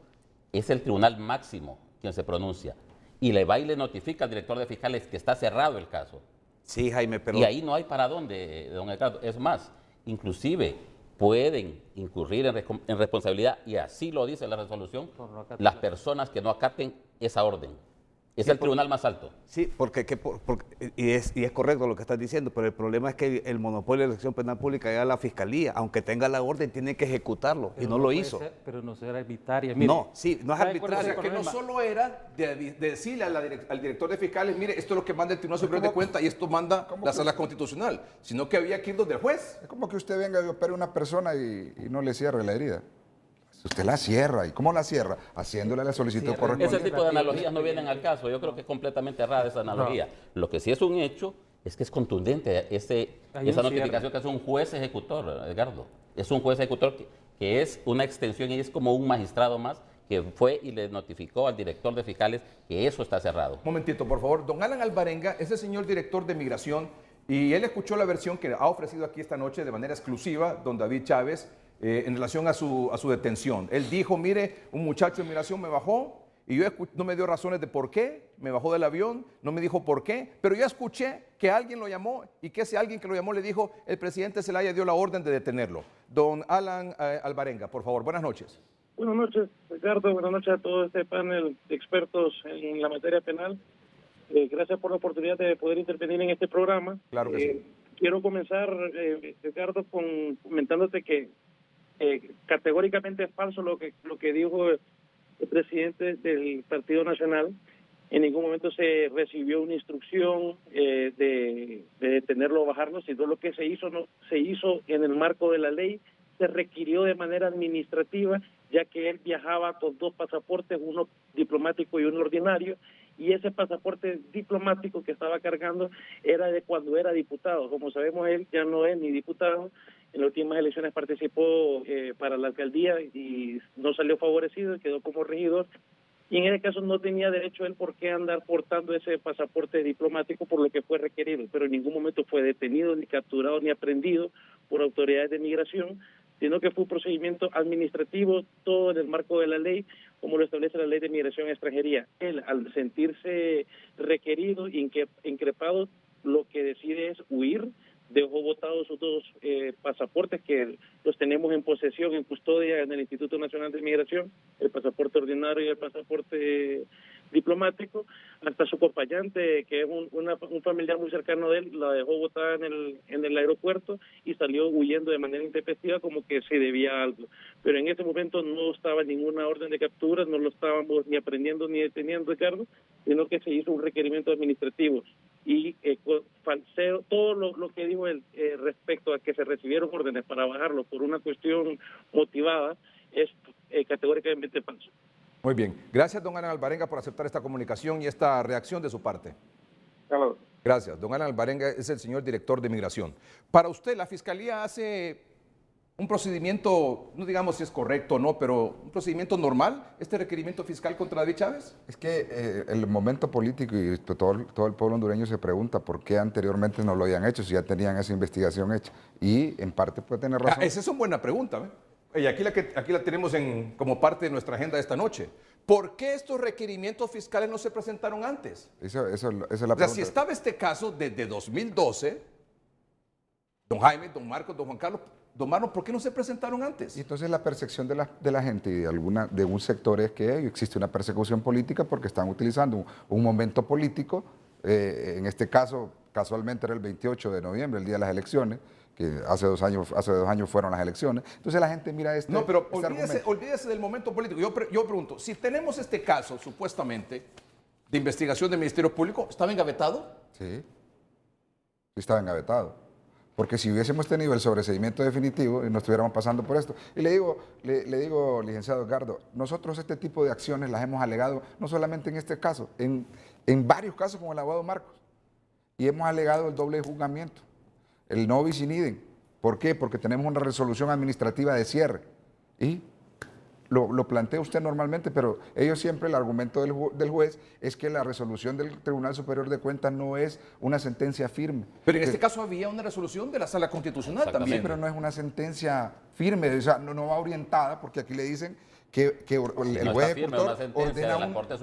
[SPEAKER 4] es el tribunal máximo quien se pronuncia. Y le va y le notifica al director de fiscales que está cerrado el caso.
[SPEAKER 5] Sí, Jaime, pero...
[SPEAKER 4] Y ahí no hay para dónde, don Edgardo. Es más, inclusive pueden incurrir en responsabilidad, y así lo dice la resolución, las personas que no acaten esa orden. Es el tribunal más alto.
[SPEAKER 5] Sí, y es correcto lo que estás diciendo, pero el problema es que el monopolio de la elección penal pública llega a la fiscalía, aunque tenga la orden, tiene que ejecutarlo, y no lo hizo.
[SPEAKER 3] Pero no será arbitraria. Mire,
[SPEAKER 5] No, sí, no es
[SPEAKER 3] ¿sabe cuál
[SPEAKER 1] O
[SPEAKER 5] arbitrario.
[SPEAKER 1] sea, que no solo era de decirle al director de fiscales, mire, esto es lo que manda el Tribunal Superior de Cuentas y esto manda la Sala Constitucional, sino que había que ir donde el juez.
[SPEAKER 2] Es como que usted venga y opere a una persona y no le cierre la herida. Usted la cierra. ¿Y cómo la cierra? Haciéndole la solicitud
[SPEAKER 4] Ese
[SPEAKER 2] correspondiente.
[SPEAKER 4] tipo de analogías no vienen al caso. Yo creo que es completamente errada esa analogía. Lo que sí es un hecho es que es contundente
[SPEAKER 3] Hay
[SPEAKER 4] esa
[SPEAKER 3] un
[SPEAKER 4] notificación
[SPEAKER 3] cierre.
[SPEAKER 4] que hace un juez ejecutor, Edgardo. Es un juez ejecutor que es una extensión y es como un magistrado más que fue y le notificó al director de fiscales que eso está cerrado.
[SPEAKER 1] Un momentito, por favor. Don Alan Alvarenga es el señor director de Migración y él escuchó la versión que ha ofrecido aquí esta noche de manera exclusiva don David Chávez en relación a su detención. Él dijo, mire, un muchacho de Migración me bajó y yo no me dio razones de por qué, me bajó del avión, no me dijo por qué, pero yo escuché que alguien lo llamó y que ese alguien que lo llamó le dijo, el presidente Zelaya dio la orden de detenerlo. Don Alan Alvarenga, por favor, buenas noches.
[SPEAKER 8] Buenas noches, Ricardo, buenas noches a todo este panel de expertos en la materia penal. Gracias por la oportunidad de poder intervenir en este programa.
[SPEAKER 1] Claro que sí.
[SPEAKER 8] Quiero comenzar, Ricardo, comentándote que categóricamente es falso lo que dijo el presidente del Partido Nacional. En ningún momento se recibió una instrucción de detenerlo o bajarlo, sino lo que se hizo en el marco de la ley. Se requirió de manera administrativa, ya que él viajaba con 2 pasaportes, uno diplomático y uno ordinario, y ese pasaporte diplomático que estaba cargando era de cuando era diputado. Como sabemos, él ya no es ni diputado. En las últimas elecciones participó para la alcaldía y no salió favorecido, quedó como regidor. Y en ese caso no tenía derecho él por qué andar portando ese pasaporte diplomático, por lo que fue requerido, pero en ningún momento fue detenido, ni capturado, ni aprehendido por autoridades de migración, sino que fue un procedimiento administrativo, todo en el marco de la ley, como lo establece la Ley de Migración y Extranjería. Él, al sentirse requerido, increpado, lo que decide es huir. Dejó botados sus 2 pasaportes que los tenemos en posesión, en custodia en el Instituto Nacional de Migración, el pasaporte ordinario y el pasaporte diplomático. Hasta su acompañante, que es un familiar muy cercano de él, la dejó botada en el aeropuerto y salió huyendo de manera intempestiva como que se debía algo. Pero en ese momento no estaba ninguna orden de captura, no lo estábamos ni aprendiendo ni deteniendo, Ricardo, sino que se hizo un requerimiento administrativo. Y falseo todo lo que dijo él respecto a que se recibieron órdenes para bajarlo por una cuestión motivada es categóricamente falso.
[SPEAKER 1] Muy bien. Gracias, don Alan Alvarenga, por aceptar esta comunicación y esta reacción de su parte.
[SPEAKER 8] Claro.
[SPEAKER 1] Gracias. Don Alan Alvarenga es el señor director de Migración. Para usted, ¿la Fiscalía hace un procedimiento, no digamos si es correcto o no, pero un procedimiento normal, este requerimiento fiscal contra David Chávez?
[SPEAKER 2] Es que el momento político y todo el pueblo hondureño se pregunta por qué anteriormente no lo habían hecho, si ya tenían esa investigación hecha. Y en parte puede tener razón.
[SPEAKER 1] Esa es una buena pregunta, ¿eh? Y aquí la tenemos como parte de nuestra agenda de esta noche. ¿Por qué estos requerimientos fiscales no se presentaron antes?
[SPEAKER 2] Esa es la pregunta.
[SPEAKER 1] O sea, si estaba este caso desde 2012, don Jaime, don Marcos, don Juan Carlos, don Marlon, ¿por qué no se presentaron antes?
[SPEAKER 2] Y entonces la percepción de la gente y de un sector es que existe una persecución política porque están utilizando un momento político, en este caso casualmente era el 28 de noviembre, el día de las elecciones, que hace dos años fueron las elecciones. Entonces la gente mira
[SPEAKER 1] No, pero olvídese del momento político. Yo pregunto, si tenemos este caso, supuestamente, de investigación del Ministerio Público, ¿estaba engavetado?
[SPEAKER 2] Sí, estaba engavetado. Porque si hubiésemos tenido el sobreseimiento definitivo y no estuviéramos pasando por esto. Y le digo, licenciado Edgardo, nosotros este tipo de acciones las hemos alegado, no solamente en este caso, en varios casos con el abogado Marcos. Y hemos alegado el doble juzgamiento. El no bis in idem. ¿Por qué? Porque tenemos una resolución administrativa de cierre. Y lo plantea usted normalmente, pero ellos siempre, el argumento del juez es que la resolución del Tribunal Superior de Cuentas no es una sentencia firme.
[SPEAKER 1] Pero en este caso había una resolución de la Sala Constitucional también.
[SPEAKER 2] Sí, pero no es una sentencia firme, o sea, no va orientada, porque aquí le dicen que el juez ejecutor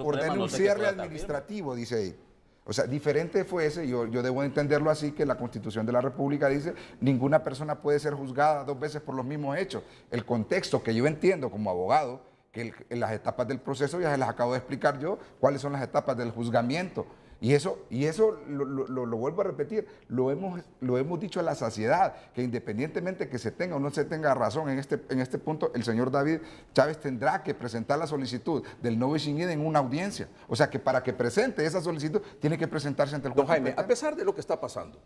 [SPEAKER 2] ordena un cierre administrativo, dice ahí. O sea, diferente fue ese, yo debo entenderlo así, que la Constitución de la República dice ninguna persona puede ser juzgada 2 veces por los mismos hechos. El contexto que yo entiendo como abogado, que en las etapas del proceso ya se las acabo de explicar yo, cuáles son las etapas del juzgamiento. Y eso lo vuelvo a repetir, lo hemos dicho a la saciedad, que independientemente que se tenga o no se tenga razón en este punto, el señor David Chávez tendrá que presentar la solicitud del no bis in idem en una audiencia. O sea que para que presente esa solicitud tiene que presentarse ante el juez.
[SPEAKER 1] Don Jaime, a pesar de lo que está pasando,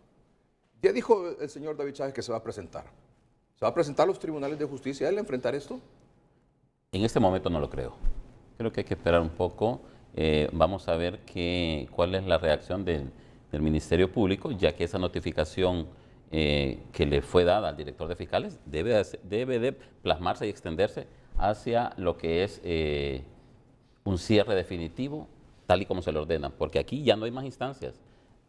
[SPEAKER 1] ya dijo el señor David Chávez que se va a presentar. ¿Se va a presentar a los tribunales de justicia él a enfrentar esto?
[SPEAKER 4] En este momento no lo creo. Creo que hay que esperar un poco. Vamos a ver cuál es la reacción del Ministerio Público, ya que esa notificación que le fue dada al director de fiscales debe de plasmarse y extenderse hacia lo que es un cierre definitivo, tal y como se le ordena, porque aquí ya no hay más instancias.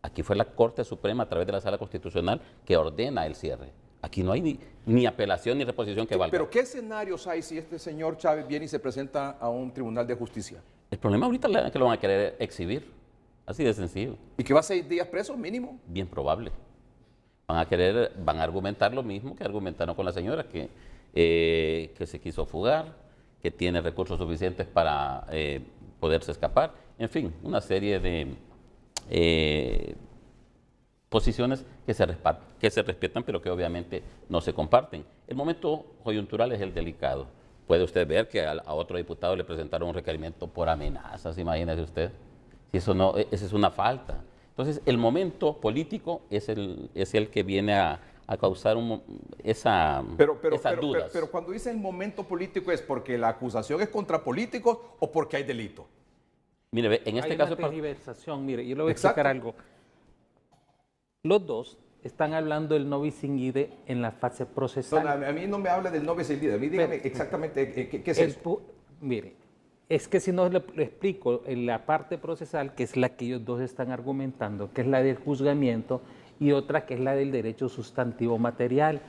[SPEAKER 4] Aquí fue la Corte Suprema a través de la Sala Constitucional que ordena el cierre. Aquí no hay ni apelación ni reposición que valga.
[SPEAKER 1] ¿Pero qué escenarios hay si este señor Chávez viene y se presenta a un tribunal de justicia?
[SPEAKER 4] El problema ahorita es que lo van a querer exhibir, así de sencillo.
[SPEAKER 1] ¿Y que va a 6 días preso mínimo?
[SPEAKER 4] Bien probable. Van a argumentar lo mismo que argumentaron con la señora, que se quiso fugar, que tiene recursos suficientes para poderse escapar. En fin, una serie de posiciones que se respetan, pero que obviamente no se comparten. El momento coyuntural es el delicado. Puede usted ver que a otro diputado le presentaron un requerimiento por amenazas, imagínese usted. Si eso no, esa es una falta. Entonces, el momento político es el que viene a causar esas dudas.
[SPEAKER 1] Pero cuando dice el momento político, ¿es porque la acusación es contra políticos o porque hay delito?
[SPEAKER 4] Mire, en este caso...
[SPEAKER 3] Hay una tergiversación, mire, yo le voy a explicar algo. Los dos están hablando del no bis in idem en la fase procesal.
[SPEAKER 1] No, a mí no me habla del no bis in idem. A mí dígame exactamente qué es eso.
[SPEAKER 3] Mire, es que si no le explico en la parte procesal, que es la que ellos dos están argumentando, que es la del juzgamiento, y otra que es la del derecho sustantivo material,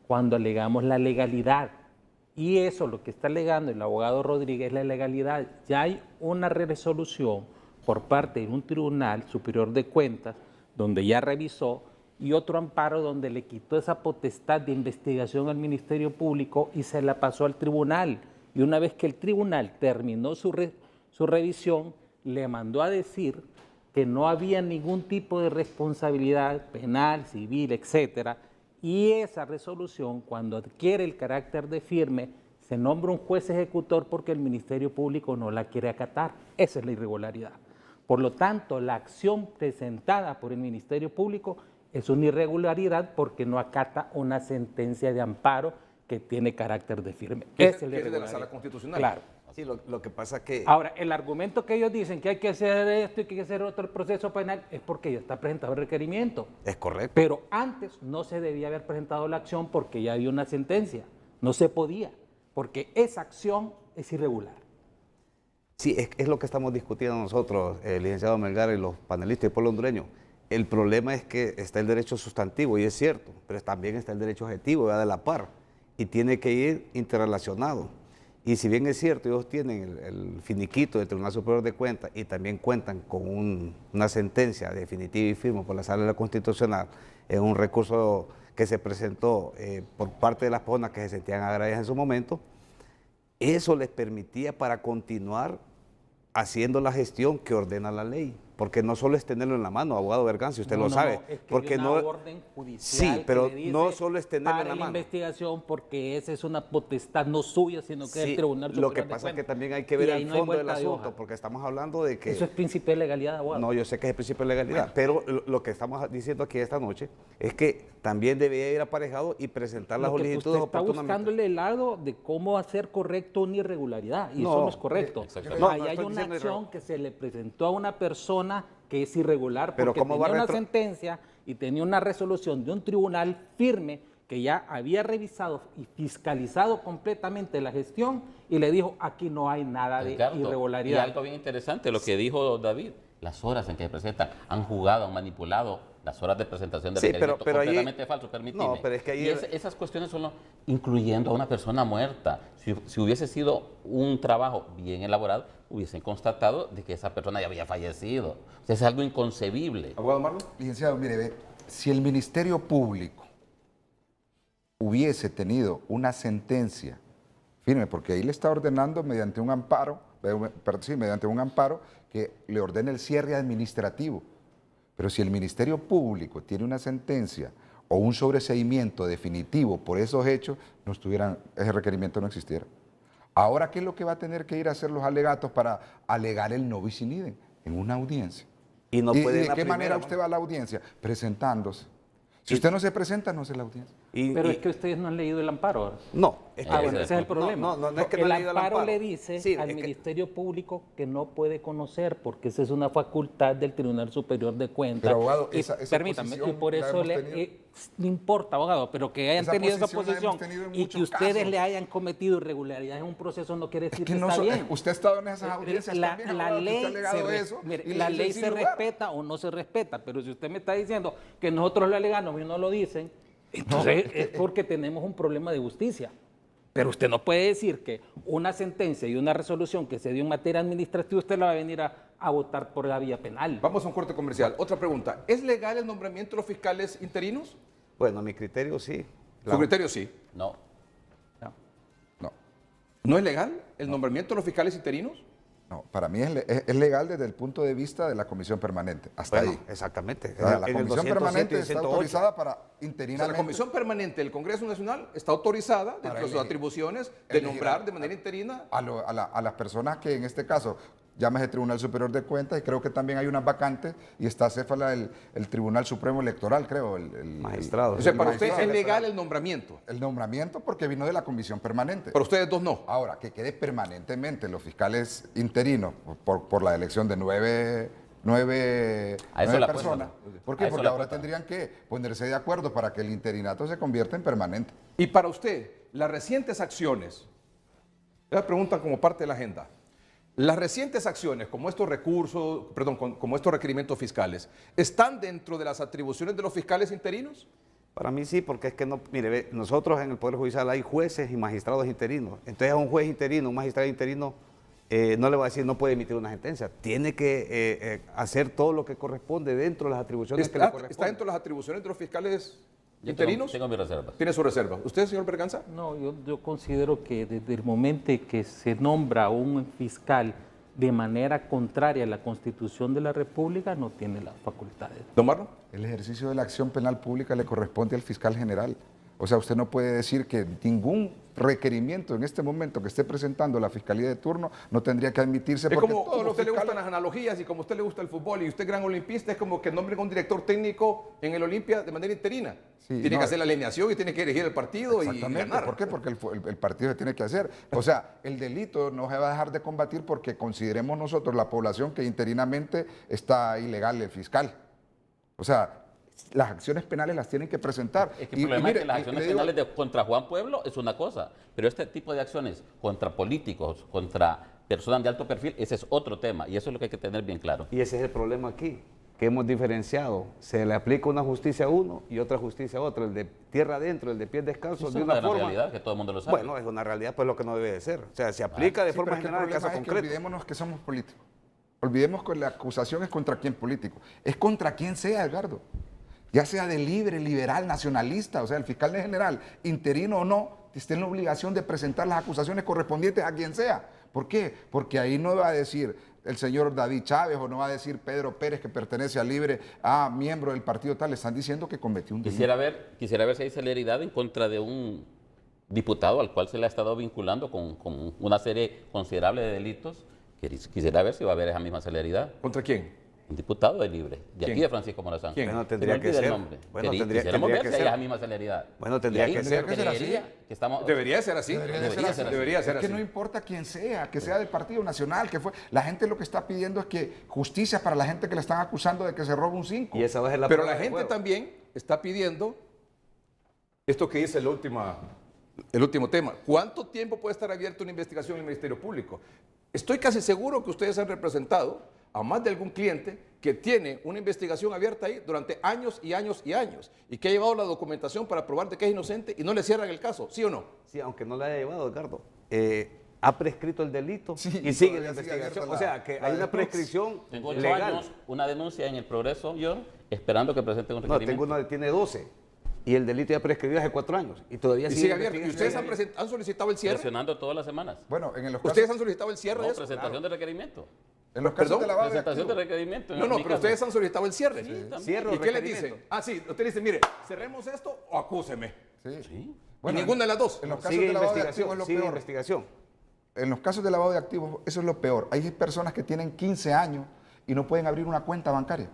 [SPEAKER 3] cuando alegamos la legalidad. Y eso, lo que está alegando el abogado Rodríguez, es la legalidad. Ya hay una resolución por parte de un tribunal superior de cuentas, donde ya revisó, y otro amparo donde le quitó esa potestad de investigación al Ministerio Público y se la pasó al tribunal. Y una vez que el tribunal terminó su revisión, le mandó a decir que no había ningún tipo de responsabilidad penal, civil, etcétera. Y esa resolución, cuando adquiere el carácter de firme, se nombra un juez ejecutor porque el Ministerio Público no la quiere acatar. Esa es la irregularidad. Por lo tanto, la acción presentada por el Ministerio Público es una irregularidad porque no acata una sentencia de amparo que tiene carácter de firme.
[SPEAKER 1] Esa es de la Sala Constitucional.
[SPEAKER 3] Claro.
[SPEAKER 5] Sí, lo que pasa es que...
[SPEAKER 3] Ahora, el argumento que ellos dicen que hay que hacer esto y que hay que hacer otro proceso penal es porque ya está presentado el requerimiento.
[SPEAKER 5] Es correcto.
[SPEAKER 3] Pero antes no se debía haber presentado la acción porque ya había una sentencia. No se podía, porque esa acción es irregular.
[SPEAKER 5] Sí, es lo que estamos discutiendo nosotros, el licenciado Melgar y los panelistas del pueblo hondureño. El problema es que está el derecho sustantivo, y es cierto, pero también está el derecho objetivo, va de la par, y tiene que ir interrelacionado. Y si bien es cierto, ellos tienen el finiquito del Tribunal Superior de Cuentas y también cuentan con una sentencia definitiva y firme por la Sala Constitucional en un recurso que se presentó por parte de las personas que se sentían agraviadas en su momento, eso les permitía para continuar haciendo la gestión que ordena la ley. Porque no solo es tenerlo en la mano, abogado Berganza, usted lo sabe.
[SPEAKER 3] Es que
[SPEAKER 5] porque
[SPEAKER 3] hay una orden judicial
[SPEAKER 5] sí, pero
[SPEAKER 3] que le dice,
[SPEAKER 5] no solo es tenerlo en la
[SPEAKER 3] para
[SPEAKER 5] mano.
[SPEAKER 3] investigación, porque esa es una potestad no suya, sino que es el Tribunal Superior
[SPEAKER 5] Lo que pasa es que también hay que ver el fondo del asunto, porque estamos hablando de que...
[SPEAKER 3] Eso es principio de legalidad, abogado.
[SPEAKER 5] No, yo sé que es el principio de legalidad, pero lo que estamos diciendo aquí esta noche es que también debería ir aparejado y presentar las solicitudes oportunamente.
[SPEAKER 3] Está buscándole el lado de cómo hacer correcto una irregularidad, y eso no es correcto. Ahí hay una acción que se le presentó a una persona que es irregular porque tenía una sentencia y tenía una resolución de un tribunal firme que ya había revisado y fiscalizado completamente la gestión y le dijo, aquí no hay nada de irregularidad.
[SPEAKER 4] Y algo bien interesante, lo que dijo David, las horas en que se presentan, han jugado, han manipulado las horas de presentación de requerimiento completamente falso, permíteme.
[SPEAKER 5] No, pero es que ahí...
[SPEAKER 4] esas cuestiones son incluyendo a una persona muerta. Si hubiese sido un trabajo bien elaborado, hubiesen constatado de que esa persona ya había fallecido. O sea, es algo inconcebible.
[SPEAKER 1] ¿Abogado Marlon?
[SPEAKER 2] Licenciado, mire, ve, si el Ministerio Público hubiese tenido una sentencia firme, porque ahí le está ordenando mediante un amparo, mediante un amparo que le ordene el cierre administrativo. Pero si el Ministerio Público tiene una sentencia o un sobreseimiento definitivo por esos hechos, ese requerimiento no existiera. Ahora, ¿qué es lo que va a tener que ir a hacer los alegatos para alegar el no bis in idem? En una audiencia.
[SPEAKER 5] ¿Y
[SPEAKER 2] de qué manera usted va a la audiencia? Presentándose. Si usted no se presenta, no hace la audiencia.
[SPEAKER 3] Pero es que ustedes no han leído el amparo.
[SPEAKER 5] No.
[SPEAKER 3] Bueno, ese es el problema.
[SPEAKER 5] No es que no
[SPEAKER 3] el
[SPEAKER 5] han leído
[SPEAKER 3] amparo le dice al Ministerio Público que no puede conocer porque esa es una facultad del Tribunal Superior de Cuentas.
[SPEAKER 2] Pero, abogado,
[SPEAKER 3] permítame, y por eso no importa, abogado, pero que hayan tenido esa posición y que ustedes le hayan cometido irregularidades en un proceso no quiere decir que está bien.
[SPEAKER 2] Usted ha estado en esas audiencias también,
[SPEAKER 3] la ley se respeta o no se respeta, pero si usted me está diciendo que nosotros lo alegamos y no lo dicen, entonces es porque tenemos un problema de justicia. Pero usted no puede decir que una sentencia y una resolución que se dio en materia administrativa usted la va a venir a votar por la vía penal.
[SPEAKER 1] Vamos a un corte comercial. Otra pregunta. ¿Es legal el nombramiento de los fiscales interinos?
[SPEAKER 5] Bueno, a mi criterio sí.
[SPEAKER 1] Su criterio sí.
[SPEAKER 4] No.
[SPEAKER 2] No,
[SPEAKER 1] ¿No es legal el nombramiento de los fiscales interinos?
[SPEAKER 2] no, para mí es legal desde el punto de vista de la comisión permanente, hasta
[SPEAKER 5] Bueno,
[SPEAKER 2] ahí.
[SPEAKER 5] exactamente.
[SPEAKER 2] O sea,
[SPEAKER 5] En
[SPEAKER 2] la
[SPEAKER 5] el
[SPEAKER 2] comisión
[SPEAKER 5] 207
[SPEAKER 2] permanente
[SPEAKER 5] y
[SPEAKER 2] está
[SPEAKER 5] 108.
[SPEAKER 2] autorizada para
[SPEAKER 1] O sea,
[SPEAKER 2] interinamente.
[SPEAKER 1] la Comisión Permanente del Congreso Nacional está autorizada, dentro de sus
[SPEAKER 2] elegir.
[SPEAKER 1] atribuciones, de
[SPEAKER 2] Elegir
[SPEAKER 1] nombrar de manera interina.
[SPEAKER 2] A las personas que en este caso llámese Tribunal Superior de Cuentas, y creo que también hay unas vacantes, y está Céfala el Tribunal Supremo Electoral, creo. El
[SPEAKER 5] Magistrado.
[SPEAKER 1] O sea, para usted
[SPEAKER 2] magistrado
[SPEAKER 1] es legal
[SPEAKER 2] electoral.
[SPEAKER 1] el nombramiento.
[SPEAKER 2] El nombramiento porque vino de la comisión permanente.
[SPEAKER 1] Para ustedes dos no.
[SPEAKER 2] Ahora, que quede permanentemente los fiscales interinos por la elección de nueve
[SPEAKER 4] A eso le apuesto.
[SPEAKER 2] personas. ¿Por
[SPEAKER 4] A
[SPEAKER 2] qué?
[SPEAKER 4] eso
[SPEAKER 2] Porque
[SPEAKER 4] le
[SPEAKER 2] ahora
[SPEAKER 4] apuesto.
[SPEAKER 2] tendrían que ponerse de acuerdo para que el interinato se convierta en permanente.
[SPEAKER 1] Y para usted, las recientes acciones, la preguntan como parte de la agenda, las recientes acciones, como estos recursos, perdón, como estos requerimientos fiscales, ¿están dentro de las atribuciones de los fiscales interinos?
[SPEAKER 5] Para mí sí, porque es que no, mire, ve, nosotros en el Poder Judicial hay jueces y magistrados interinos. Entonces a un juez interino, un magistrado interino, no le va a decir no puede emitir una sentencia. Tiene que hacer todo lo que corresponde dentro de las atribuciones que le
[SPEAKER 1] ¿Está
[SPEAKER 5] corresponden.
[SPEAKER 1] dentro de las atribuciones de los fiscales
[SPEAKER 4] Yo
[SPEAKER 1] interinos?
[SPEAKER 4] tengo mis reservas.
[SPEAKER 1] Tiene su reserva. ¿Usted, señor Berganza?
[SPEAKER 3] No, yo considero que desde el momento que se nombra un fiscal de manera contraria a la Constitución de la República, no tiene las facultades.
[SPEAKER 1] ¿Don Marlon?
[SPEAKER 2] El ejercicio de la acción penal pública le corresponde al fiscal general. O sea, usted no puede decir que ningún requerimiento en este momento que esté presentando la fiscalía de turno no tendría que admitirse
[SPEAKER 1] Es
[SPEAKER 2] porque
[SPEAKER 1] como
[SPEAKER 2] todos
[SPEAKER 1] a
[SPEAKER 2] los
[SPEAKER 1] usted le gustan
[SPEAKER 2] fiscales...
[SPEAKER 1] las analogías y como a usted le gusta el fútbol y usted es gran olimpista, es como que nombren a un director técnico en el Olimpia de manera interina.
[SPEAKER 2] Sí,
[SPEAKER 1] Tiene
[SPEAKER 2] no,
[SPEAKER 1] que hacer la alineación y tiene que elegir el partido y
[SPEAKER 2] Exactamente.
[SPEAKER 1] ganar.
[SPEAKER 2] ¿Por qué? Porque el partido se tiene que hacer. O sea, el delito no se va a dejar de combatir porque consideremos nosotros la población que interinamente está ilegal el fiscal. O sea, las acciones penales las tienen que presentar.
[SPEAKER 4] Es que el problema es que las acciones penales contra Juan Pueblo es una cosa, pero este tipo de acciones contra políticos, contra personas de alto perfil, ese es otro tema y eso es lo que hay que tener bien claro.
[SPEAKER 5] Y ese es el problema aquí, que hemos diferenciado. Se le aplica una justicia a uno y otra justicia a otro. El de tierra adentro, el de pies descalzos,
[SPEAKER 4] Eso
[SPEAKER 5] de
[SPEAKER 4] es
[SPEAKER 5] una
[SPEAKER 4] una
[SPEAKER 5] forma.
[SPEAKER 4] realidad que todo el mundo lo sabe.
[SPEAKER 5] Bueno, es una realidad, pues lo que no debe de ser. O sea, se aplica de
[SPEAKER 2] Sí,
[SPEAKER 5] forma
[SPEAKER 2] pero es que
[SPEAKER 5] general en
[SPEAKER 2] el
[SPEAKER 5] caso
[SPEAKER 2] problema es que
[SPEAKER 5] concreto.
[SPEAKER 2] olvidémonos que somos políticos. Olvidemos que la acusación es contra quién político. Es contra quien sea, Edgardo. Ya sea de libre, liberal, nacionalista, o sea, el fiscal general, interino o no, esté en la obligación de presentar las acusaciones correspondientes a quien sea. ¿Por qué? Porque ahí no va a decir el señor David Chávez o no va a decir Pedro Pérez que pertenece a Libre, miembro del partido tal, le están diciendo que cometió un delito.
[SPEAKER 4] Quisiera ver si hay celeridad en contra de un diputado al cual se le ha estado vinculando con una serie considerable de delitos. Quisiera ver si va a haber esa misma celeridad.
[SPEAKER 1] ¿Contra quién?
[SPEAKER 4] Un diputado de Libre, de
[SPEAKER 1] ¿Quién?
[SPEAKER 4] aquí de Francisco Morazán.
[SPEAKER 1] ¿Quién?
[SPEAKER 5] Bueno,
[SPEAKER 4] Se me
[SPEAKER 5] tendría que
[SPEAKER 4] olvida el
[SPEAKER 5] ser.
[SPEAKER 4] nombre.
[SPEAKER 5] Bueno,
[SPEAKER 4] Quisiéramos
[SPEAKER 5] tendría
[SPEAKER 4] ver
[SPEAKER 5] que
[SPEAKER 4] si hay
[SPEAKER 5] ser.
[SPEAKER 4] esa misma celeridad.
[SPEAKER 5] Bueno, tendría
[SPEAKER 4] Y ahí
[SPEAKER 5] que ser.
[SPEAKER 4] creería que estamos...
[SPEAKER 1] Debería ser así.
[SPEAKER 4] Debería ser así.
[SPEAKER 1] Debería ser
[SPEAKER 2] Es que
[SPEAKER 1] así.
[SPEAKER 2] no importa quién sea, que sea del Partido Nacional, que fue. La gente lo que está pidiendo es que justicia para la gente que le están acusando de que se roba un 5.
[SPEAKER 5] Y esa va a ser la
[SPEAKER 1] Pero
[SPEAKER 5] prueba
[SPEAKER 1] la
[SPEAKER 5] de
[SPEAKER 1] gente
[SPEAKER 5] fuego.
[SPEAKER 1] también está pidiendo esto que dice el último tema. ¿Cuánto tiempo puede estar abierta una investigación en el Ministerio Público? Estoy casi seguro que ustedes han representado a más de algún cliente que tiene una investigación abierta ahí durante años y años y años y que ha llevado la documentación para probar de que es inocente y no le cierran el caso, ¿sí o no?
[SPEAKER 5] Sí, aunque no la haya llevado, Edgardo. Ha prescrito el delito
[SPEAKER 2] Sí,
[SPEAKER 5] y
[SPEAKER 2] y
[SPEAKER 5] sigue
[SPEAKER 2] todavía
[SPEAKER 5] la
[SPEAKER 2] sigue
[SPEAKER 5] investigación.
[SPEAKER 2] abierta
[SPEAKER 5] O sea, que
[SPEAKER 2] la
[SPEAKER 5] hay una
[SPEAKER 2] denuncia.
[SPEAKER 5] prescripción
[SPEAKER 4] Tengo 8
[SPEAKER 5] legal.
[SPEAKER 4] años, una denuncia en el Progreso, yo, esperando que presente un
[SPEAKER 5] No,
[SPEAKER 4] requerimiento.
[SPEAKER 5] tengo una que tiene 12 y el delito ya prescribió hace 4 años y todavía
[SPEAKER 1] Y
[SPEAKER 5] sigue
[SPEAKER 1] sigue abierto. ¿Y
[SPEAKER 5] investigación.
[SPEAKER 1] ustedes han solicitado el cierre?
[SPEAKER 4] Presionando todas las semanas.
[SPEAKER 2] Bueno, en los
[SPEAKER 1] ¿Ustedes
[SPEAKER 2] casos,
[SPEAKER 1] han solicitado el cierre de
[SPEAKER 4] No,
[SPEAKER 1] eso?
[SPEAKER 4] presentación de requerimiento.
[SPEAKER 2] en los casos
[SPEAKER 1] ¿Perdón?
[SPEAKER 2] de lavado de
[SPEAKER 4] Presentación de
[SPEAKER 2] activos,
[SPEAKER 4] requerimiento.
[SPEAKER 1] No, no,
[SPEAKER 4] mi
[SPEAKER 1] pero
[SPEAKER 4] caso.
[SPEAKER 1] ustedes han solicitado el cierre.
[SPEAKER 5] Cierro
[SPEAKER 1] ¿Y qué les
[SPEAKER 5] requerimiento.
[SPEAKER 1] dicen? Ah, sí, usted dice, mire, cerremos esto o acúseme.
[SPEAKER 2] sí.
[SPEAKER 1] Y ninguna de las dos.
[SPEAKER 2] En los casos
[SPEAKER 5] Sigue
[SPEAKER 2] de lavado de
[SPEAKER 5] investigación,
[SPEAKER 2] activos es lo
[SPEAKER 5] sigue
[SPEAKER 2] peor.
[SPEAKER 5] investigación.
[SPEAKER 2] En los casos de lavado de activos, eso es lo peor. Hay personas que tienen 15 años y no pueden abrir una cuenta bancaria.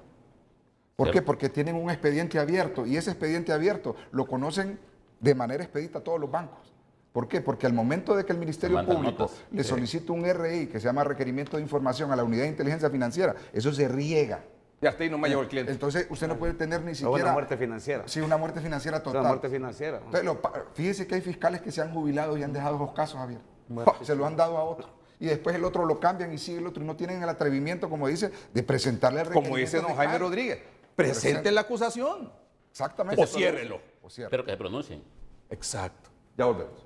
[SPEAKER 2] ¿Por qué?
[SPEAKER 4] Cierto.
[SPEAKER 2] Porque tienen un expediente abierto y ese expediente abierto lo conocen de manera expedita todos los bancos. ¿Por qué? Porque al momento de que el Ministerio
[SPEAKER 4] mandan
[SPEAKER 2] Público
[SPEAKER 4] notas.
[SPEAKER 2] le solicita un RI que se llama requerimiento de información a la Unidad de Inteligencia Financiera, eso se riega.
[SPEAKER 1] Ya hasta ahí no me llegó el cliente.
[SPEAKER 2] Entonces usted no puede tener ni
[SPEAKER 5] O
[SPEAKER 2] siquiera...
[SPEAKER 5] una muerte financiera.
[SPEAKER 2] Sí, una muerte financiera
[SPEAKER 5] O
[SPEAKER 2] total.
[SPEAKER 5] sea, muerte financiera.
[SPEAKER 2] Entonces, fíjese que hay fiscales que se han jubilado y han dejado esos casos abiertos. Se lo han dado a otro. Y después el otro lo cambian y sigue el otro. Y no tienen el atrevimiento, como dice, de presentarle el
[SPEAKER 1] Como dice don
[SPEAKER 2] requerimiento
[SPEAKER 1] Jaime
[SPEAKER 2] fiscal.
[SPEAKER 1] Rodríguez, presente la acusación.
[SPEAKER 2] Exactamente.
[SPEAKER 1] O ciérrelo.
[SPEAKER 2] O ciérrelo.
[SPEAKER 4] Pero que se pronuncien.
[SPEAKER 1] Exacto. Ya volvemos.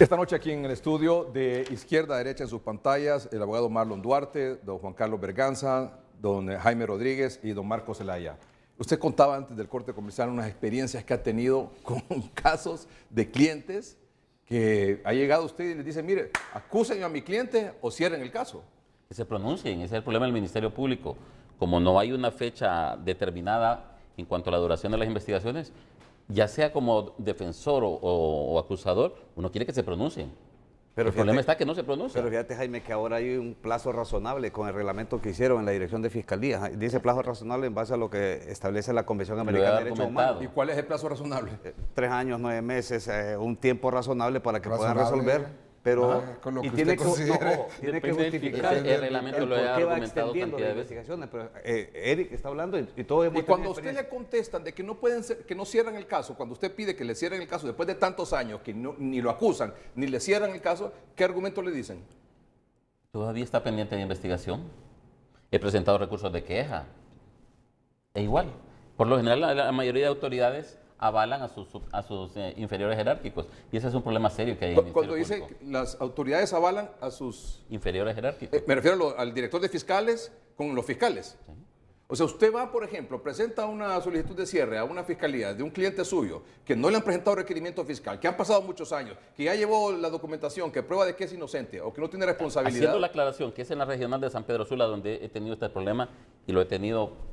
[SPEAKER 1] Esta noche aquí en el estudio, de izquierda a derecha en sus pantallas, el abogado Marlon Duarte, don Juan Carlos Berganza, don Jaime Rodríguez y don Marcos Zelaya. Usted contaba antes del corte comercial unas experiencias que ha tenido con casos de clientes que ha llegado usted y les dice, mire, acusen a mi cliente o cierren el caso.
[SPEAKER 4] Que se pronuncien, ese es el problema del Ministerio Público. Como no hay una fecha determinada en cuanto a la duración de las investigaciones, ya sea como defensor o acusador, uno quiere que se pronuncien. Pero el problema está que no se pronuncia.
[SPEAKER 5] Pero fíjate, Jaime, que ahora hay un plazo razonable con el reglamento que hicieron en la Dirección de Fiscalía. Dice plazo razonable en base a lo que establece la Convención Americana de Derechos Humanos.
[SPEAKER 1] ¿Y cuál es el plazo razonable?
[SPEAKER 5] 3 años, 9 meses, un tiempo razonable para que puedan resolver. Pero
[SPEAKER 2] con lo que
[SPEAKER 5] tiene que
[SPEAKER 4] justificar. El reglamento lo ha argumentado
[SPEAKER 5] extendiendo las investigaciones. Pero Eric está hablando y todos hemos
[SPEAKER 1] Y cuando a usted le contestan de que no pueden ser, que no cierran el caso, cuando usted pide que le cierren el caso después de tantos años que ni lo acusan ni le cierran el caso, ¿qué argumento le dicen?
[SPEAKER 4] Todavía está pendiente de investigación. He presentado recursos de queja. E igual. Por lo general, la mayoría de autoridades avalan a sus inferiores jerárquicos. Y ese es un problema serio que hay en el
[SPEAKER 1] Cuando
[SPEAKER 4] Ministerio
[SPEAKER 1] dice
[SPEAKER 4] Público.
[SPEAKER 1] las autoridades avalan a sus
[SPEAKER 4] inferiores jerárquicos.
[SPEAKER 1] me refiero al director de fiscales con los fiscales.
[SPEAKER 4] Sí.
[SPEAKER 1] O sea, usted va, por ejemplo, presenta una solicitud de cierre a una fiscalía de un cliente suyo que no le han presentado requerimiento fiscal, que han pasado muchos años, que ya llevó la documentación que prueba de que es inocente o que no tiene responsabilidad.
[SPEAKER 4] Haciendo la aclaración que es en la regional de San Pedro Sula donde he tenido este problema y lo he tenido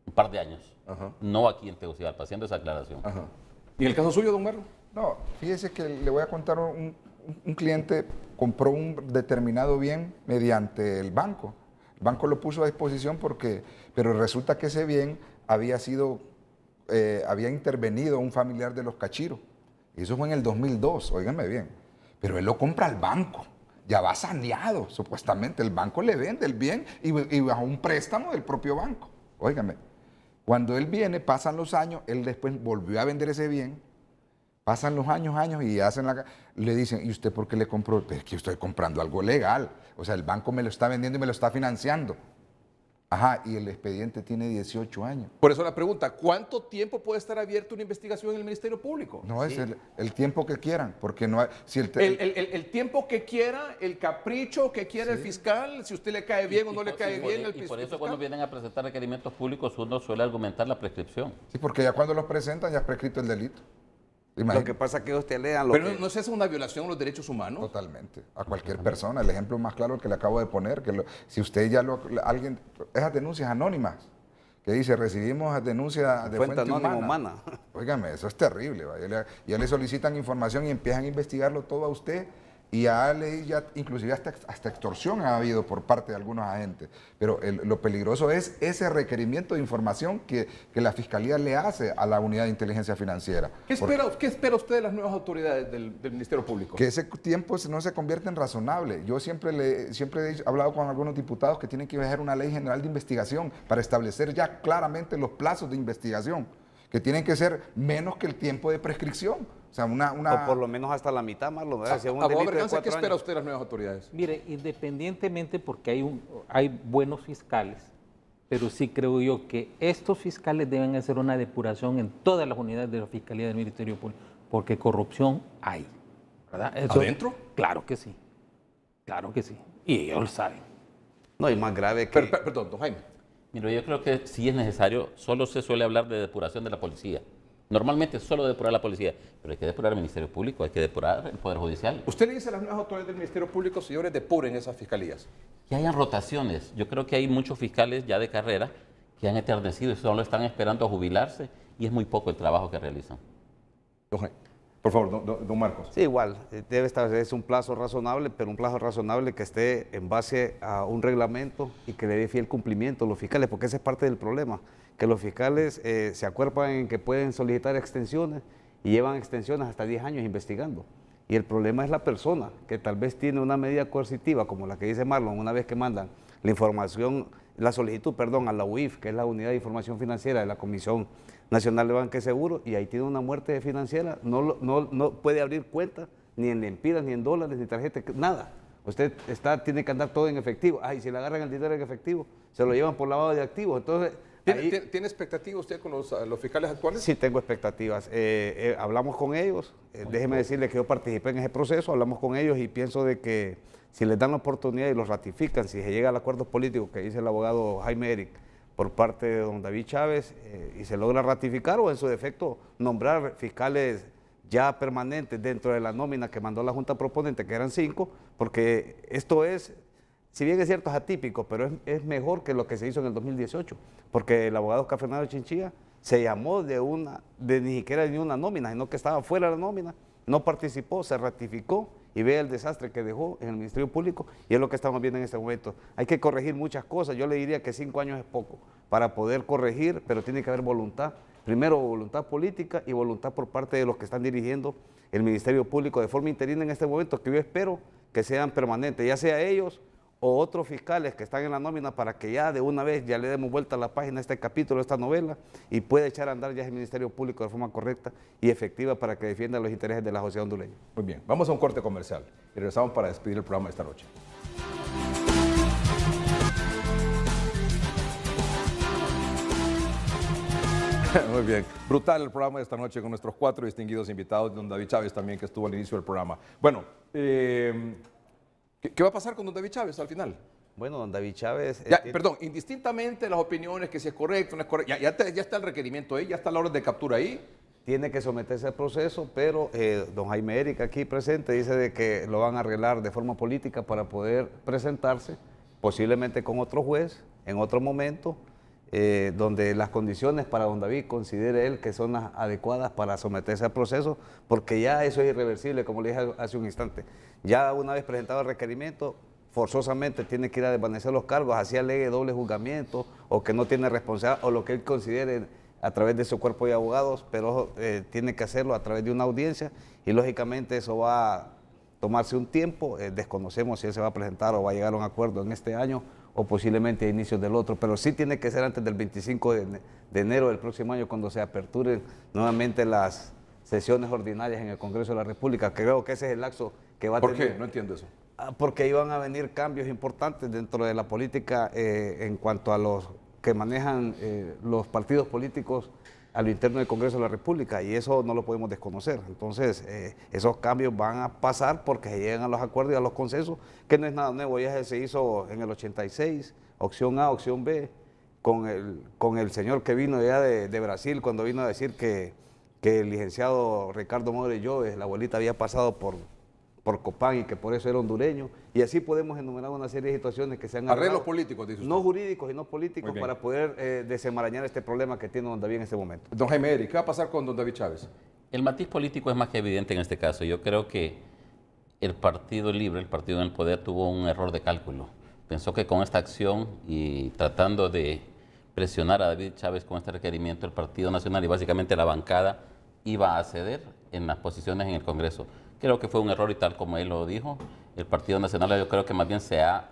[SPEAKER 4] un par de años.
[SPEAKER 1] Ajá.
[SPEAKER 4] No aquí en Tegucigalpa, haciendo esa aclaración.
[SPEAKER 1] Ajá. ¿Y en el caso suyo, don Marlon?
[SPEAKER 2] No, fíjese que le voy a contar, un cliente compró un determinado bien mediante el banco. El banco lo puso a disposición pero resulta que ese bien había intervenido un familiar de los Cachiros. Y eso fue en el 2002, óiganme bien. Pero él lo compra al banco. Ya va saneado, supuestamente. El banco le vende el bien y bajo un préstamo del propio banco. Óiganme. Cuando él viene, pasan los años, él después volvió a vender ese bien, pasan los años y le dicen, ¿y usted por qué le compró? Es que yo estoy comprando algo legal, o sea, el banco me lo está vendiendo y me lo está financiando. Ajá, y el expediente tiene 18 años.
[SPEAKER 1] Por eso la pregunta, ¿cuánto tiempo puede estar abierta una investigación en el Ministerio Público?
[SPEAKER 2] No, es el tiempo que quieran, porque no hay... Si
[SPEAKER 1] el tiempo que quiera, el capricho que quiera el fiscal, si usted le cae bien o no le cae bien el fiscal.
[SPEAKER 4] Y por eso cuando vienen a presentar requerimientos públicos uno suele argumentar la prescripción.
[SPEAKER 2] Sí, porque ya cuando los presentan ya es prescrito el delito.
[SPEAKER 5] Lo que pasa es que usted lean lo
[SPEAKER 1] Pero no es eso una violación de los derechos humanos.
[SPEAKER 2] Totalmente. A cualquier persona. El ejemplo más claro que le acabo de poner, si usted esas denuncias anónimas, que dice, recibimos denuncias de fuente humana. Óigame, eso es terrible. Ya le solicitan información y empiezan a investigarlo todo a usted. Y inclusive hasta extorsión ha habido por parte de algunos agentes. Pero lo peligroso es ese requerimiento de información que la Fiscalía le hace a la Unidad de Inteligencia Financiera.
[SPEAKER 1] ¿Qué espera usted de las nuevas autoridades del Ministerio Público?
[SPEAKER 2] Que ese tiempo no se convierta en razonable. Yo siempre he hablado con algunos diputados que tienen que dejar una ley general de investigación para establecer ya claramente los plazos de investigación, que tienen que ser menos que el tiempo de prescripción. O sea,
[SPEAKER 5] o por lo menos hasta la mitad, Marlon.
[SPEAKER 1] ¿Qué espera usted de las nuevas autoridades?
[SPEAKER 3] Mire, independientemente porque hay buenos fiscales, pero sí creo yo que estos fiscales deben hacer una depuración en todas las unidades de la Fiscalía del Ministerio Público, porque corrupción hay, ¿verdad?
[SPEAKER 1] ¿Adentro?
[SPEAKER 3] Claro que sí, y ellos lo saben.
[SPEAKER 5] No, y más grave que...
[SPEAKER 1] Perdón, don Jaime.
[SPEAKER 4] Mira, yo creo que sí es necesario, solo se suele hablar de depuración de la policía. Normalmente solo depurar la policía, pero hay que depurar el Ministerio Público, hay que depurar el Poder Judicial.
[SPEAKER 1] ¿Usted le dice a las nuevas autoridades del Ministerio Público, señores, depuren esas fiscalías?
[SPEAKER 4] Que hayan rotaciones. Yo creo que hay muchos fiscales ya de carrera que han eternecido y solo están esperando a jubilarse y es muy poco el trabajo que realizan.
[SPEAKER 1] Por favor, don Marcos.
[SPEAKER 5] Sí, igual, debe establecerse un plazo razonable, pero un plazo razonable que esté en base a un reglamento y que le dé fiel cumplimiento a los fiscales, porque ese es parte del problema, que los fiscales se acuerpan en que pueden solicitar extensiones y llevan extensiones hasta 10 años investigando. Y el problema es la persona, que tal vez tiene una medida coercitiva, como la que dice Marlon, una vez que mandan la solicitud a la UIF, que es la Unidad de Información Financiera de la Comisión Nacional de Banca y Seguros, y ahí tiene una muerte financiera, no puede abrir cuenta, ni en lempiras, ni en dólares, ni tarjeta, nada. Usted tiene que andar todo en efectivo. Y si le agarran el dinero en efectivo, se lo llevan por lavado de activos. Entonces,
[SPEAKER 1] ¿Tiene expectativa usted con los fiscales actuales?
[SPEAKER 5] Sí, tengo expectativas. Hablamos con ellos, déjeme decirle que yo participé en ese proceso, hablamos con ellos y pienso de que si les dan la oportunidad y los ratifican, si se llega al acuerdo político que dice el abogado Jaime Eric por parte de don David Chávez y se logra ratificar o en su defecto nombrar fiscales ya permanentes dentro de la nómina que mandó la Junta Proponente, que eran 5, porque esto es, si bien es cierto, es atípico, pero es mejor que lo que se hizo en el 2018, porque el abogado Oscar Fernando Chinchilla se llamó de ni siquiera de una nómina, sino que estaba fuera de la nómina, no participó, se ratificó y ve el desastre que dejó en el Ministerio Público y es lo que estamos viendo en este momento. Hay que corregir muchas cosas, yo le diría que 5 años es poco para poder corregir, pero tiene que haber voluntad. Primero, voluntad política y voluntad por parte de los que están dirigiendo el Ministerio Público de forma interina en este momento, que yo espero que sean permanentes, ya sea ellos o otros fiscales que están en la nómina, para que ya de una vez ya le demos vuelta a la página a este capítulo, a esta novela, y pueda echar a andar ya el Ministerio Público de forma correcta y efectiva para que defienda los intereses de la sociedad hondureña.
[SPEAKER 1] Muy bien, vamos a un corte comercial y regresamos para despedir el programa esta noche. Muy bien, brutal el programa de esta noche con nuestros 4 distinguidos invitados, don David Chávez también, que estuvo al inicio del programa. Bueno, ¿qué va a pasar con don David Chávez al final?
[SPEAKER 5] Bueno, don David Chávez...
[SPEAKER 1] Perdón, indistintamente las opiniones, que si es correcto o no es correcto, ya está el requerimiento ahí, ya está la orden de captura ahí.
[SPEAKER 5] Tiene que someterse al proceso, pero don Jaime Eric aquí presente dice de que lo van a arreglar de forma política para poder presentarse, posiblemente con otro juez, en otro momento, donde las condiciones para don David considere él que son las adecuadas para someterse al proceso, porque ya eso es irreversible, como le dije hace un instante. Ya una vez presentado el requerimiento, forzosamente tiene que ir a desvanecer los cargos, así alegue doble juzgamiento o que no tiene responsabilidad o lo que él considere a través de su cuerpo de abogados, pero tiene que hacerlo a través de una audiencia y lógicamente eso va a tomarse un tiempo. Desconocemos si él se va a presentar o va a llegar a un acuerdo en este año o posiblemente a inicios del otro, pero sí tiene que ser antes del 25 de enero del próximo año, cuando se aperturen nuevamente las sesiones ordinarias en el Congreso de la República. Creo que ese es el lapso que va a tener.
[SPEAKER 1] ¿Por qué? No entiendo eso.
[SPEAKER 5] Porque iban a venir cambios importantes dentro de la política en cuanto a los que manejan los partidos políticos a lo interno del Congreso de la República, y eso no lo podemos desconocer. Entonces, esos cambios van a pasar porque se llegan a los acuerdos y a los consensos, que no es nada nuevo, ya se hizo en el 86, opción A, opción B, con el señor que vino ya de Brasil, cuando vino a decir que el licenciado Ricardo Moure Lloves, la abuelita, había pasado por Copán y que por eso era hondureño, y así podemos enumerar una serie de situaciones que se han
[SPEAKER 1] arreglos políticos, dice usted.
[SPEAKER 5] No jurídicos y no políticos, para poder desenmarañar este problema que tiene don David en este momento.
[SPEAKER 1] Don Jaime Eric, ¿qué va a pasar con don David Chávez?
[SPEAKER 4] El matiz político es más que evidente en este caso. Yo creo que el Partido Libre, el partido en el poder, tuvo un error de cálculo. Pensó que con esta acción y tratando de presionar a David Chávez con este requerimiento, el Partido Nacional y básicamente la bancada iba a ceder en las posiciones en el Congreso. Creo que fue un error y tal como él lo dijo, el Partido Nacional yo creo que más bien se ha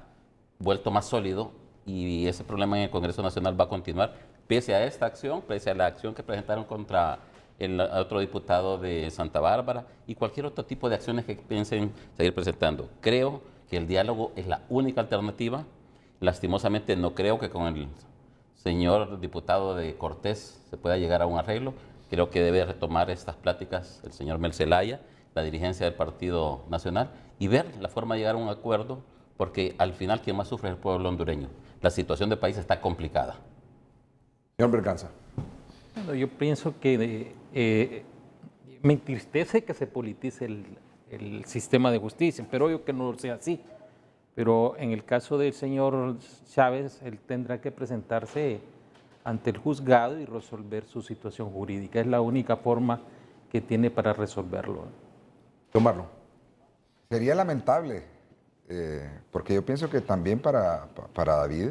[SPEAKER 4] vuelto más sólido y ese problema en el Congreso Nacional va a continuar pese a esta acción, pese a la acción que presentaron contra el otro diputado de Santa Bárbara y cualquier otro tipo de acciones que piensen seguir presentando. Creo que el diálogo es la única alternativa. Lastimosamente no creo que con el señor diputado de Cortés se pueda llegar a un arreglo. Creo que debe retomar estas pláticas el señor Mel Zelaya, la dirigencia del Partido Nacional, y ver la forma de llegar a un acuerdo, porque al final quien más sufre es el pueblo hondureño. La situación del país está complicada.
[SPEAKER 1] Señor Berganza.
[SPEAKER 3] Bueno, yo pienso que me entristece que se politice el sistema de justicia, pero obvio que no sea así. Pero en el caso del señor Chávez, él tendrá que presentarse ante el juzgado y resolver su situación jurídica. Es la única forma que tiene para resolverlo.
[SPEAKER 1] Don Marlon.
[SPEAKER 2] Sería lamentable, porque yo pienso que también para David,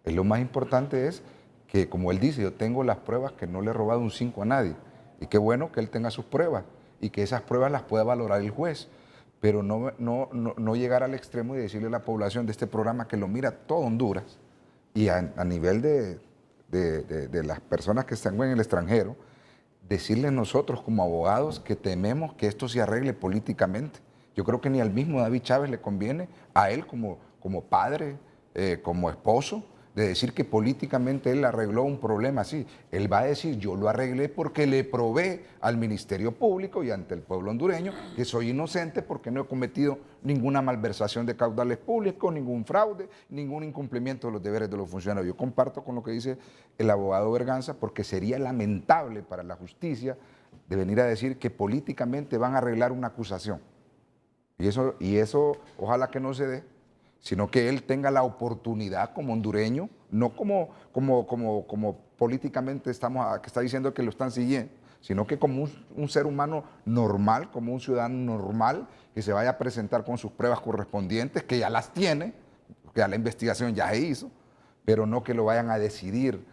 [SPEAKER 2] lo más importante es que, como él dice, yo tengo las pruebas que no le he robado un 5 a nadie. Y qué bueno que él tenga sus pruebas y que esas pruebas las pueda valorar el juez. Pero no llegar al extremo y decirle a la población de este programa que lo mira todo Honduras y a nivel de las personas que están en el extranjero, decirles nosotros como abogados que tememos que esto se arregle políticamente. Yo creo que ni al mismo David Chávez le conviene, a él como padre, como esposo, de decir que políticamente él arregló un problema así. Él va a decir, yo lo arreglé porque le probé al Ministerio Público y ante el pueblo hondureño que soy inocente porque no he cometido ninguna malversación de caudales públicos, ningún fraude, ningún incumplimiento de los deberes de los funcionarios. Yo comparto con lo que dice el abogado Berganza, porque sería lamentable para la justicia de venir a decir que políticamente van a arreglar una acusación. Y eso ojalá que no se dé, sino que él tenga la oportunidad como hondureño, no como políticamente que está diciendo que lo están siguiendo, sino que como un ser humano normal, como un ciudadano normal, que se vaya a presentar con sus pruebas correspondientes, que ya las tiene, que ya la investigación ya se hizo, pero no que lo vayan a decidir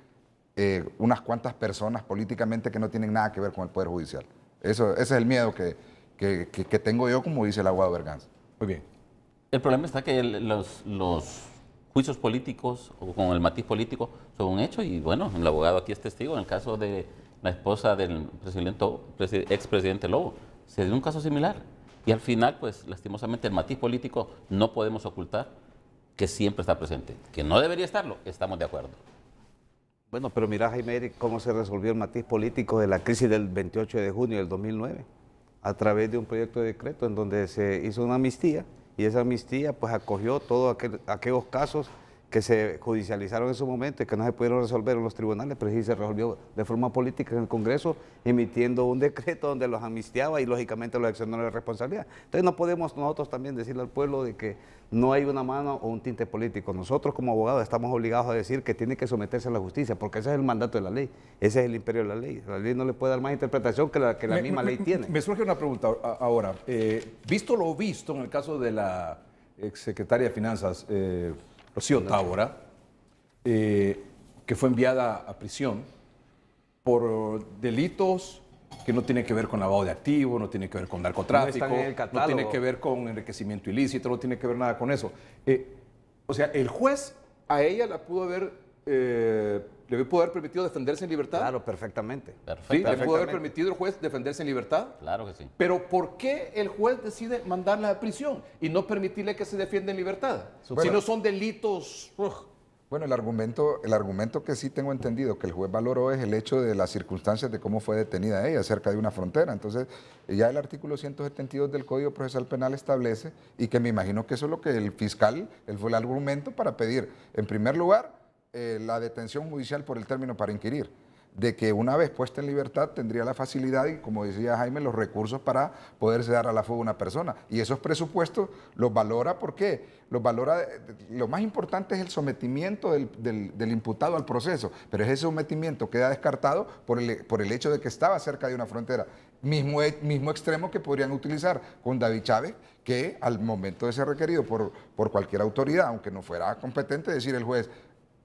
[SPEAKER 2] unas cuantas personas políticamente que no tienen nada que ver con el Poder Judicial. Ese es el miedo que tengo yo, como dice el abogado Berganza.
[SPEAKER 1] Muy bien.
[SPEAKER 4] El problema está que los juicios políticos o con el matiz político son un hecho y bueno, el abogado aquí es testigo. En el caso de la esposa del expresidente Lobo, se dio un caso similar y al final, pues lastimosamente el matiz político no podemos ocultar que siempre está presente. Que no debería estarlo, estamos de acuerdo.
[SPEAKER 5] Bueno, pero mira, Jaime Eric, cómo se resolvió el matiz político de la crisis del 28 de junio del 2009 a través de un proyecto de decreto en donde se hizo una amnistía. Y esa amnistía pues acogió todos aquellos casos que se judicializaron en su momento y que no se pudieron resolver en los tribunales, pero sí se resolvió de forma política en el Congreso, emitiendo un decreto donde los amnistiaba y lógicamente los exonó de responsabilidad. Entonces no podemos nosotros también decirle al pueblo de que no hay una mano o un tinte político. Nosotros como abogados estamos obligados a decir que tiene que someterse a la justicia, porque ese es el mandato de la ley, ese es el imperio de la ley. La ley no le puede dar más interpretación que la misma ley tiene.
[SPEAKER 1] Me surge una pregunta ahora. Visto lo visto en el caso de la exsecretaria de Finanzas, Rocío Tábora, que fue enviada a prisión por delitos que no tienen que ver con lavado de activos, no tienen que ver con narcotráfico, no tienen que ver con enriquecimiento ilícito, no tiene que ver nada con eso. O sea, el juez a ella le pudo haber permitido defenderse en libertad.
[SPEAKER 5] Claro, perfectamente.
[SPEAKER 1] ¿Sí? ¿Le pudo haber permitido el juez defenderse en libertad?
[SPEAKER 4] Claro que sí.
[SPEAKER 1] Pero ¿por qué el juez decide mandarla a prisión y no permitirle que se defienda en libertad? Si no son delitos...
[SPEAKER 2] Bueno, el argumento que sí tengo entendido que el juez valoró es el hecho de las circunstancias de cómo fue detenida ella cerca de una frontera. Entonces, ya el artículo 172 del Código Procesal Penal establece, y que me imagino que eso es lo que el fiscal, fue el argumento para pedir, en primer lugar, la detención judicial por el término para inquirir, de que una vez puesta en libertad tendría la facilidad y, como decía Jaime, los recursos para poderse dar a la fuga una persona. Y esos presupuestos los valora, ¿por qué? Los valora, lo más importante es el sometimiento del imputado al proceso, pero ese sometimiento queda descartado por el hecho de que estaba cerca de una frontera. Mismo extremo que podrían utilizar con David Chávez, que al momento de ser requerido por cualquier autoridad, aunque no fuera competente, decir el juez,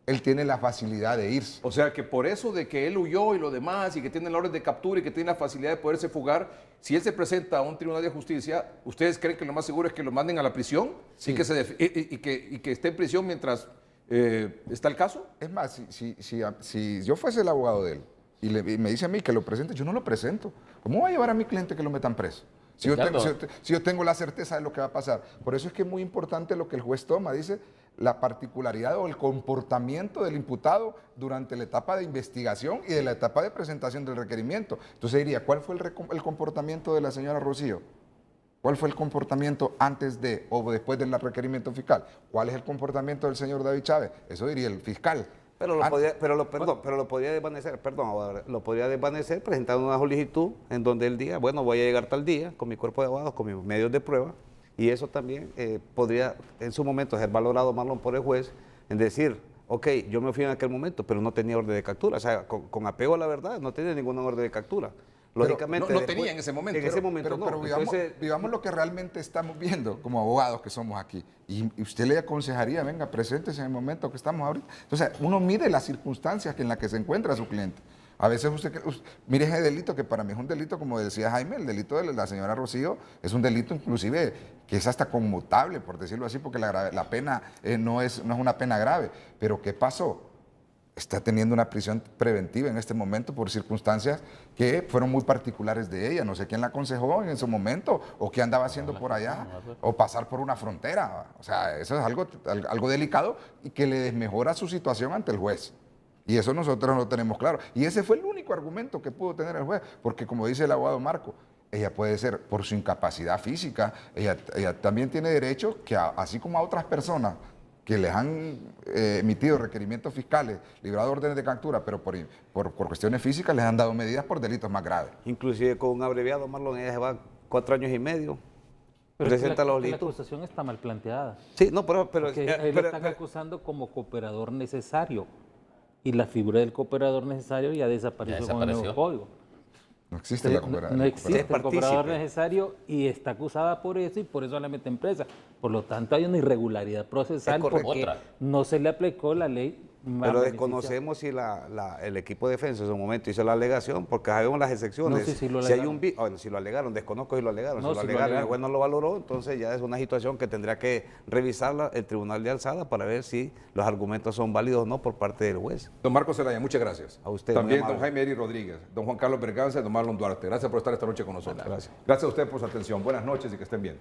[SPEAKER 2] él tiene la facilidad de irse.
[SPEAKER 1] O sea que por eso de que él huyó y lo demás, y que tiene la orden de captura y que tiene la facilidad de poderse fugar, si él se presenta a un tribunal de justicia, ¿ustedes creen que lo más seguro es que lo manden a la prisión? Sí. Y que esté en prisión mientras está el caso?
[SPEAKER 2] Es más, si yo fuese el abogado de él y me dice a mí que lo presente, yo no lo presento. ¿Cómo va a llevar a mi cliente que lo metan preso? Si yo tengo la certeza de lo que va a pasar. Por eso es que es muy importante lo que el juez toma, dice, la particularidad o el comportamiento del imputado durante la etapa de investigación y de la etapa de presentación del requerimiento. Entonces diría, ¿cuál fue el comportamiento de la señora Rocío? ¿Cuál fue el comportamiento antes de o después del requerimiento fiscal? ¿Cuál es el comportamiento del señor David Chávez? Eso diría el fiscal.
[SPEAKER 5] Pero lo podría desvanecer presentando una solicitud en donde él diga, bueno, voy a llegar tal día con mi cuerpo de abogados, con mis medios de prueba, y eso también podría en su momento ser valorado, Marlon, por el juez, en decir, ok, yo me fui en aquel momento, pero no tenía orden de captura, o sea, con apego a la verdad, no tenía ninguna orden de captura. Lógicamente,
[SPEAKER 1] no tenía en ese momento.
[SPEAKER 2] Pero vivamos lo que realmente estamos viendo como abogados que somos aquí. Y usted le aconsejaría, venga, preséntese en el momento que estamos ahorita. Entonces, uno mide las circunstancias en las que se encuentra su cliente. A veces mire ese delito, que para mí es un delito, como decía Jaime, el delito de la señora Rocío es un delito inclusive que es hasta conmutable, por decirlo así, porque la pena no es una pena grave. Pero ¿qué pasó? está teniendo una prisión preventiva en este momento por circunstancias que fueron muy particulares de ella. No sé quién la aconsejó en ese momento o qué andaba haciendo por allá o pasar por una frontera. O sea, eso es algo delicado y que le desmejora su situación ante el juez. Y eso nosotros lo tenemos claro. Y ese fue el único argumento que pudo tener el juez, porque como dice el abogado Marco, ella puede ser por su incapacidad física, ella también tiene derecho que así como a otras personas que les han emitido requerimientos fiscales, librado órdenes de captura, pero por cuestiones físicas les han dado medidas por delitos más graves.
[SPEAKER 5] Inclusive con un abreviado, Marlon, ella se va 4 años y medio.
[SPEAKER 3] Pero
[SPEAKER 5] Presenta los
[SPEAKER 3] la
[SPEAKER 5] delitos.
[SPEAKER 3] acusación está mal planteada.
[SPEAKER 5] Sí, no, pero
[SPEAKER 3] Ahí lo están acusando como cooperador necesario. Y la figura del cooperador necesario ya desapareció con el nuevo código.
[SPEAKER 2] No existe la cooperación.
[SPEAKER 3] No existe el cooperador necesario y está acusada por eso y por eso la meten presa. Por lo tanto, hay una irregularidad procesal porque no se le aplicó la ley.
[SPEAKER 5] Pero desconocemos si el equipo de defensa en su momento hizo la alegación, porque sabemos las excepciones.
[SPEAKER 3] No sé si lo
[SPEAKER 5] si hay un si lo alegaron, desconozco si lo alegaron.
[SPEAKER 3] No,
[SPEAKER 5] si lo alegaron, el juez no lo valoró, entonces ya es una situación que tendría que revisarla el Tribunal de Alzada para ver si los argumentos son válidos o no por parte del juez.
[SPEAKER 1] Don Marcos Zelaya, muchas gracias.
[SPEAKER 5] A usted.
[SPEAKER 1] También don Jaime Eri Rodríguez, don Juan Carlos Berganza y don Marlon Duarte. Gracias por estar esta noche con nosotros.
[SPEAKER 5] Gracias.
[SPEAKER 1] Gracias a usted por su atención. Buenas noches y que estén bien.